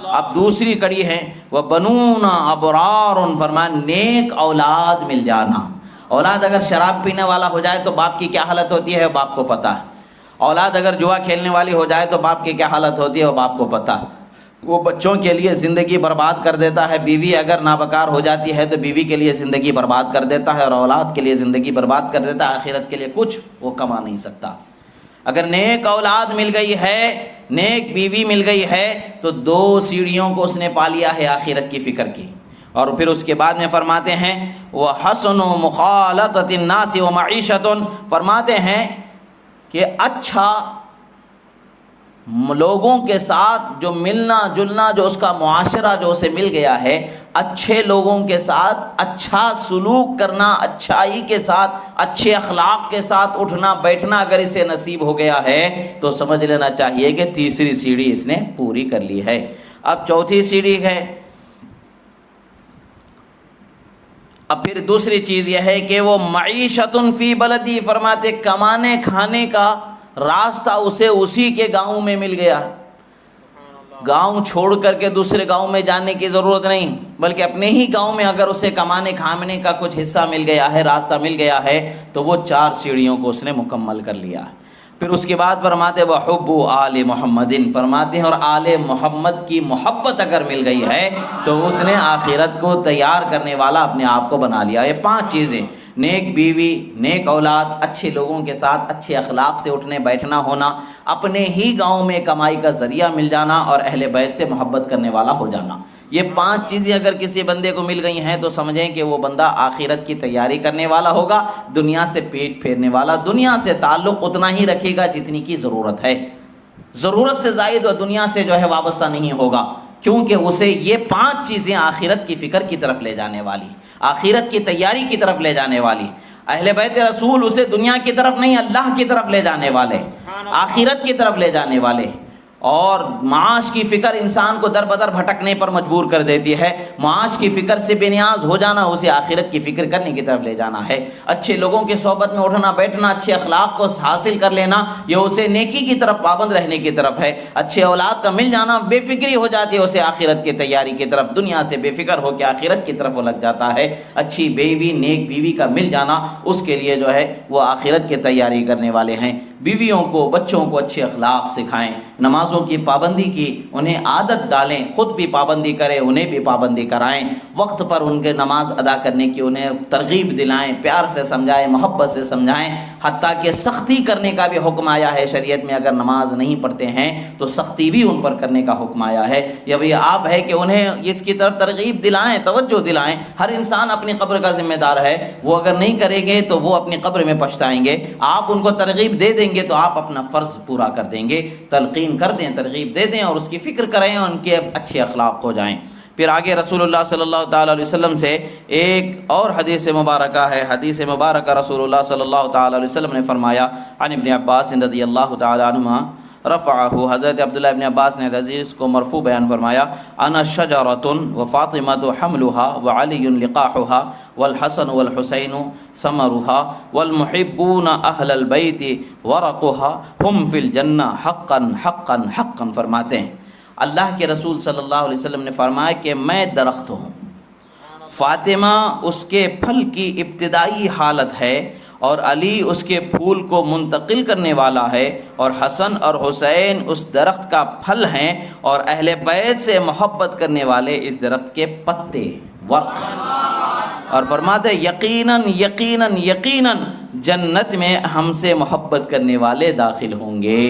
A: اب دوسری کڑی ہے وہ بنون ابرار، فرمان نیک اولاد مل جانا۔ اولاد اگر شراب پینے والا ہو جائے تو باپ کی کیا حالت ہوتی ہے باپ کو پتہ ہے۔ اولاد اگر جوا کھیلنے والی ہو جائے تو باپ کی کیا حالت ہوتی ہے وہ باپ کو پتہ، وہ بچوں کے لیے زندگی برباد کر دیتا ہے، بیوی اگر نابکار ہو جاتی ہے تو بیوی کے لیے زندگی برباد کر دیتا ہے، اور اولاد کے لیے زندگی برباد کر دیتا ہے، آخرت کے لیے کچھ وہ کما نہیں سکتا۔ اگر نیک اولاد مل گئی ہے، نیک بیوی مل گئی ہے، تو 2 سیڑھیوں کو اس نے پا لیا ہے آخرت کی فکر کی۔ اور پھر اس کے بعد میں فرماتے ہیں وَحَسُنُ مُخَالَطَةِ النَّاسِ وَمَعِيشَةٌ، فرماتے ہیں کہ اچھا لوگوں کے ساتھ جو ملنا جلنا، جو اس کا معاشرہ جو اسے مل گیا ہے، اچھے لوگوں کے ساتھ اچھا سلوک کرنا، اچھائی کے ساتھ اچھے اخلاق کے ساتھ اٹھنا بیٹھنا اگر اسے نصیب ہو گیا ہے تو سمجھ لینا چاہیے کہ 3ری سیڑھی اس نے پوری کر لی ہے۔ اب 4تھی سیڑھی ہے، اب پھر دوسری چیز یہ ہے کہ وہ معیشت فی بلدی، فرماتے کمانے کھانے کا راستہ اسے اسی کے گاؤں میں مل گیا، گاؤں چھوڑ کر کے دوسرے گاؤں میں جانے کی ضرورت نہیں، بلکہ اپنے ہی گاؤں میں اگر اسے کمانے کھانے کا کچھ حصہ مل گیا ہے، راستہ مل گیا ہے، تو وہ 4 سیڑھیوں کو اس نے مکمل کر لیا۔ پھر اس کے بعد فرماتے وحب آل محمد، فرماتے ہیں اور آل محمد کی محبت اگر مل گئی ہے تو اس نے آخرت کو تیار کرنے والا اپنے آپ کو بنا لیا۔ یہ 5 چیزیں، نیک بیوی، نیک اولاد، اچھے لوگوں کے ساتھ اچھے اخلاق سے اٹھنے بیٹھنا ہونا، اپنے ہی گاؤں میں کمائی کا ذریعہ مل جانا، اور اہل بیت سے محبت کرنے والا ہو جانا۔ یہ 5 چیزیں اگر کسی بندے کو مل گئی ہیں تو سمجھیں کہ وہ بندہ آخرت کی تیاری کرنے والا ہوگا، دنیا سے پیٹ پھیرنے والا، دنیا سے تعلق اتنا ہی رکھے گا جتنی کی ضرورت ہے، ضرورت سے زائد اور دنیا سے جو ہے وابستہ نہیں ہوگا، کیونکہ اسے یہ 5 چیزیں آخرت کی فکر کی طرف لے جانے والی، آخرت کی تیاری کی طرف لے جانے والی۔ اہل بیت رسول اسے دنیا کی طرف نہیں، اللہ کی طرف لے جانے والے، آخرت کی طرف لے جانے والے۔ اور معاش کی فکر انسان کو در بدر بھٹکنے پر مجبور کر دیتی ہے، معاش کی فکر سے بے نیاز ہو جانا اسے آخرت کی فکر کرنے کی طرف لے جانا ہے۔ اچھے لوگوں کی صحبت میں اٹھنا بیٹھنا، اچھے اخلاق کو حاصل کر لینا، یہ اسے نیکی کی طرف پابند رہنے کی طرف ہے۔ اچھے اولاد کا مل جانا، بے فکری ہو جاتی ہے اسے آخرت کی تیاری کی طرف، دنیا سے بے فکر ہو کے آخرت کی طرف وہ لگ جاتا ہے۔ اچھی بیوی، نیک بیوی کا مل جانا اس کے لیے جو ہے وہ آخرت کی تیاری کرنے والے ہیں۔ بیویوں کو، بچوں کو اچھے اخلاق سکھائیں، نمازوں کی پابندی کی انہیں عادت ڈالیں، خود بھی پابندی کریں، انہیں بھی پابندی کرائیں، وقت پر ان کے نماز ادا کرنے کی انہیں ترغیب دلائیں، پیار سے سمجھائیں، محبت سے سمجھائیں، حتیٰ کہ سختی کرنے کا بھی حکم آیا ہے شریعت میں، اگر نماز نہیں پڑھتے ہیں تو سختی بھی ان پر کرنے کا حکم آیا ہے۔ یہ بھی آپ ہے کہ انہیں اس کی طرف ترغیب دلائیں، توجہ دلائیں۔ ہر انسان اپنی قبر کا ذمہ دار ہے، وہ اگر نہیں کریں گے تو وہ اپنی قبر میں پچھتائیں گے۔ آپ ان کو ترغیب دے دیں گے تو آپ اپنا فرض پورا کر دیں گے، تلقین کر دیں، ترغیب دے دیں اور اس کی فکر کریں اور ان کے اچھے اخلاق ہو جائیں۔ پھر آگے رسول اللہ صلی اللہ تعالیٰ علیہ وسلم سے ایک اور حدیث مبارکہ ہے، حدیث مبارکہ رسول اللہ صلی اللہ تعالیٰ علیہ وسلم نے فرمایا، عن ابن عباس رضی اللہ تعالیٰ عنہما رفعہ، حضرت عبداللہ ابن عباس نے حدیث کو مرفوع بیان فرمایا، انا شجرۃ وفاطمۃ حملها وعلی لقاحها والحسن والحسین ثمرها والمحبون اہل البیت ورقها هم فی الجنہ حقا حقا حقا، فرماتے ہیں اللہ کے رسول صلی اللہ علیہ وسلم نے فرمایا کہ میں درخت ہوں، فاطمہ اس کے پھل کی ابتدائی حالت ہے اور علی اس کے پھول کو منتقل کرنے والا ہے، اور حسن اور حسین اس درخت کا پھل ہیں، اور اہل بیت سے محبت کرنے والے اس درخت کے پتے ورق ہیں۔ اور فرماتے یقیناً یقیناً یقیناً جنت میں ہم سے محبت کرنے والے داخل ہوں گے۔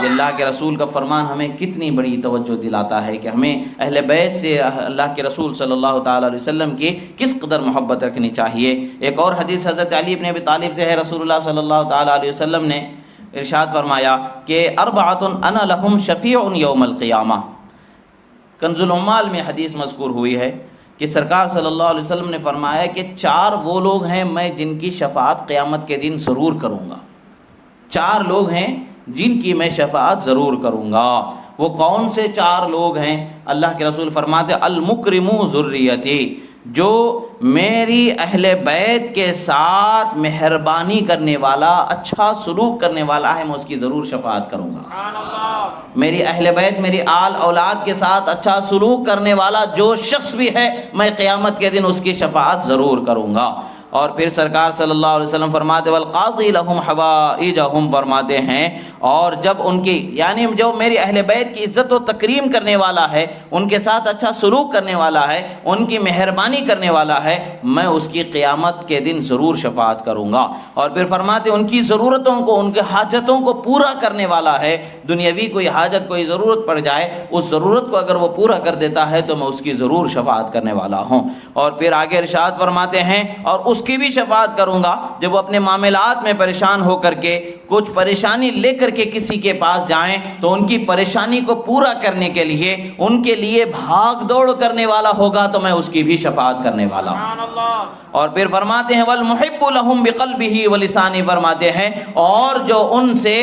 A: یہ اللہ کے رسول کا فرمان ہمیں کتنی بڑی توجہ دلاتا ہے کہ ہمیں اہل بیت سے اللہ کے رسول صلی اللہ تعالیٰ علیہ وسلم کی کس قدر محبت رکھنی چاہیے۔ ایک اور حدیث حضرت علی بن ابی طالب سے ہے، رسول اللہ صلی اللہ تعالیٰ علیہ وسلم نے ارشاد فرمایا کہ اربعۃ انا لہم شفیع یوم القیامہ۔ کنز العمال میں حدیث مذکور ہوئی ہے کہ سرکار صلی اللہ علیہ وسلم نے فرمایا کہ 4 وہ لوگ ہیں میں جن کی شفاعت قیامت کے دن ضرور کروں گا، 4 لوگ ہیں جن کی میں شفاعت ضرور کروں گا۔ وہ کون سے 4 لوگ ہیں؟ اللہ کے رسول فرماتے المکرم ذریتی، جو میری اہل بیت کے ساتھ مہربانی کرنے والا، اچھا سلوک کرنے والا ہے، میں اس کی ضرور شفاعت کروں گا۔ میری اہل بیت، میری آل اولاد کے ساتھ اچھا سلوک کرنے والا جو شخص بھی ہے، میں قیامت کے دن اس کی شفاعت ضرور کروں گا۔ اور پھر سرکار صلی اللہ علیہ وسلم فرماتے والقاضی لہم حوائجہم فرماتے ہیں، اور جب ان کی یعنی جو میری اہل بیت کی عزت و تکریم کرنے والا ہے، ان کے ساتھ اچھا سلوک کرنے والا ہے، ان کی مہربانی کرنے والا ہے، میں اس کی قیامت کے دن ضرور شفاعت کروں گا۔ اور پھر فرماتے ان کی ضرورتوں کو، ان کے حاجتوں کو پورا کرنے والا ہے، دنیاوی کوئی حاجت کوئی ضرورت پڑ جائے، اس ضرورت کو اگر وہ پورا کر دیتا ہے تو میں اس کی ضرور شفاعت کرنے والا ہوں۔ اور پھر آگے ارشاد فرماتے ہیں اور اس کی بھی شفاعت کروں گا جب وہ اپنے معاملات میں پریشان ہو کر کے کچھ پریشانی لے کر کے کسی کے پاس جائیں تو ان کی پریشانی کو پورا کرنے کے لیے ان کے لیے بھاگ دوڑ کرنے والا ہوگا تو میں اس کی بھی شفاعت کرنے والا ہوں۔ اور پھر فرماتے ہیں والمحب لہم بقلبہ ولسانہ فرماتے ہیں اور جو ان سے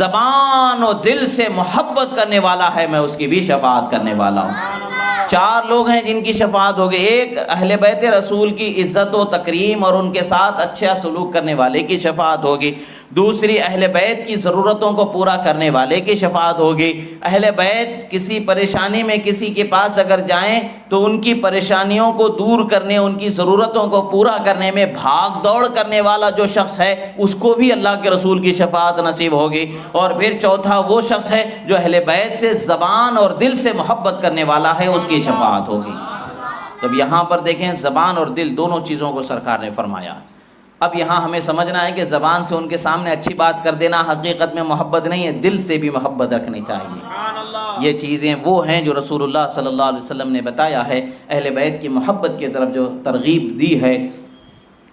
A: زبان و دل سے محبت کرنے والا ہے میں اس کی بھی شفاعت کرنے والا ہوں۔ چار لوگ ہیں جن کی شفاعت ہوگی، ایک اہل بیت رسول کی عزت و تکریم اور ان کے ساتھ اچھا سلوک کرنے والے کی شفاعت ہوگی، دوسری اہل بیت کی ضرورتوں کو پورا کرنے والے کی شفاعت ہوگی، اہل بیت کسی پریشانی میں کسی کے پاس اگر جائیں تو ان کی پریشانیوں کو دور کرنے، ان کی ضرورتوں کو پورا کرنے میں بھاگ دوڑ کرنے والا جو شخص ہے اس کو بھی اللہ کے رسول کی شفاعت نصیب ہوگی، اور پھر چوتھا وہ شخص ہے جو اہل بیت سے زبان اور دل سے محبت کرنے والا ہے، اس کی شفاعت ہوگی۔ تب یہاں پر دیکھیں زبان اور دل دونوں چیزوں کو سرکار نے فرمایا۔ اب یہاں ہمیں سمجھنا ہے کہ زبان سے ان کے سامنے اچھی بات کر دینا حقیقت میں محبت نہیں ہے، دل سے بھی محبت رکھنی چاہیے۔ یہ چیزیں وہ ہیں جو رسول اللہ صلی اللہ علیہ وسلم نے بتایا ہے، اہل بیت کی محبت کی طرف جو ترغیب دی ہے،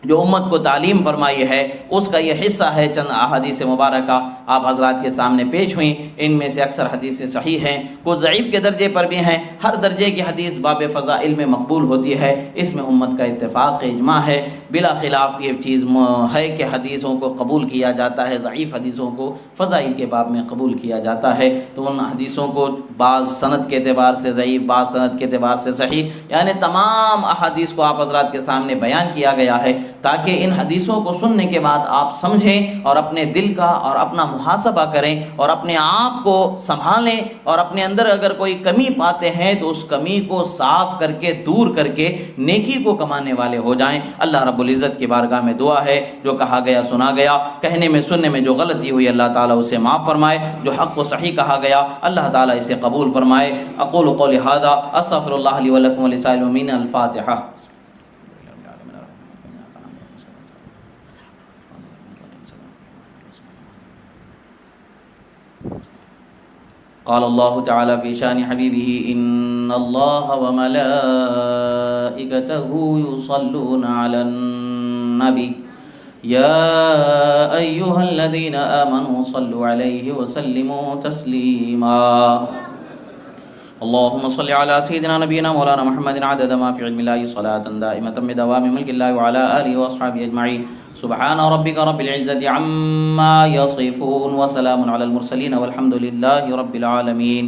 A: جو امت کو تعلیم فرمائی ہے، اس کا یہ حصہ ہے۔ چند احادیث مبارکہ آپ حضرات کے سامنے پیش ہوئیں، ان میں سے اکثر حدیثیں صحیح ہیں، کچھ ضعیف کے درجے پر بھی ہیں۔ ہر درجے کی حدیث باب فضائل میں مقبول ہوتی ہے، اس میں امت کا اتفاق اجماع ہے، بلا خلاف یہ چیز ہے کہ حدیثوں کو قبول کیا جاتا ہے، ضعیف حدیثوں کو فضائل کے باب میں قبول کیا جاتا ہے۔ تو ان حدیثوں کو بعض سند کے اعتبار سے ضعیف، بعض سند کے اعتبار سے صحیح، یعنی تمام احادیث کو آپ حضرات کے سامنے بیان کیا گیا ہے تاکہ ان حدیثوں کو سننے کے بعد آپ سمجھیں اور اپنے دل کا اور اپنا محاسبہ کریں اور اپنے آپ کو سنبھالیں، اور اپنے اندر اگر کوئی کمی پاتے ہیں تو اس کمی کو صاف کر کے دور کر کے نیکی کو کمانے والے ہو جائیں۔ اللہ رب العزت کی بارگاہ میں دعا ہے جو کہا گیا سنا گیا، کہنے میں سننے میں جو غلطی ہوئی اللہ تعالیٰ اسے معاف فرمائے، جو حق و صحیح کہا گیا اللہ تعالیٰ اسے قبول فرمائے۔ اقول قولی ھذا استغفر اللہ لی ولکم ولسائر المؤمنین۔ الفاتحہ۔ قال الله تعالى في شان حبيبه إن الله وملائكته يصلون على النبي يا أيها الذين آمنوا صلوا عليه وسلموا تسليما اللهم صل على سيدنا نبينا مولانا محمد عدد ما في علم الله صلاة دائمة بدوام ملك الله وعلى آله وأصحابه أجمعين سبحان ربك رب العزة عما يصفون وسلام على المرسلين والحمد لله رب العالمين۔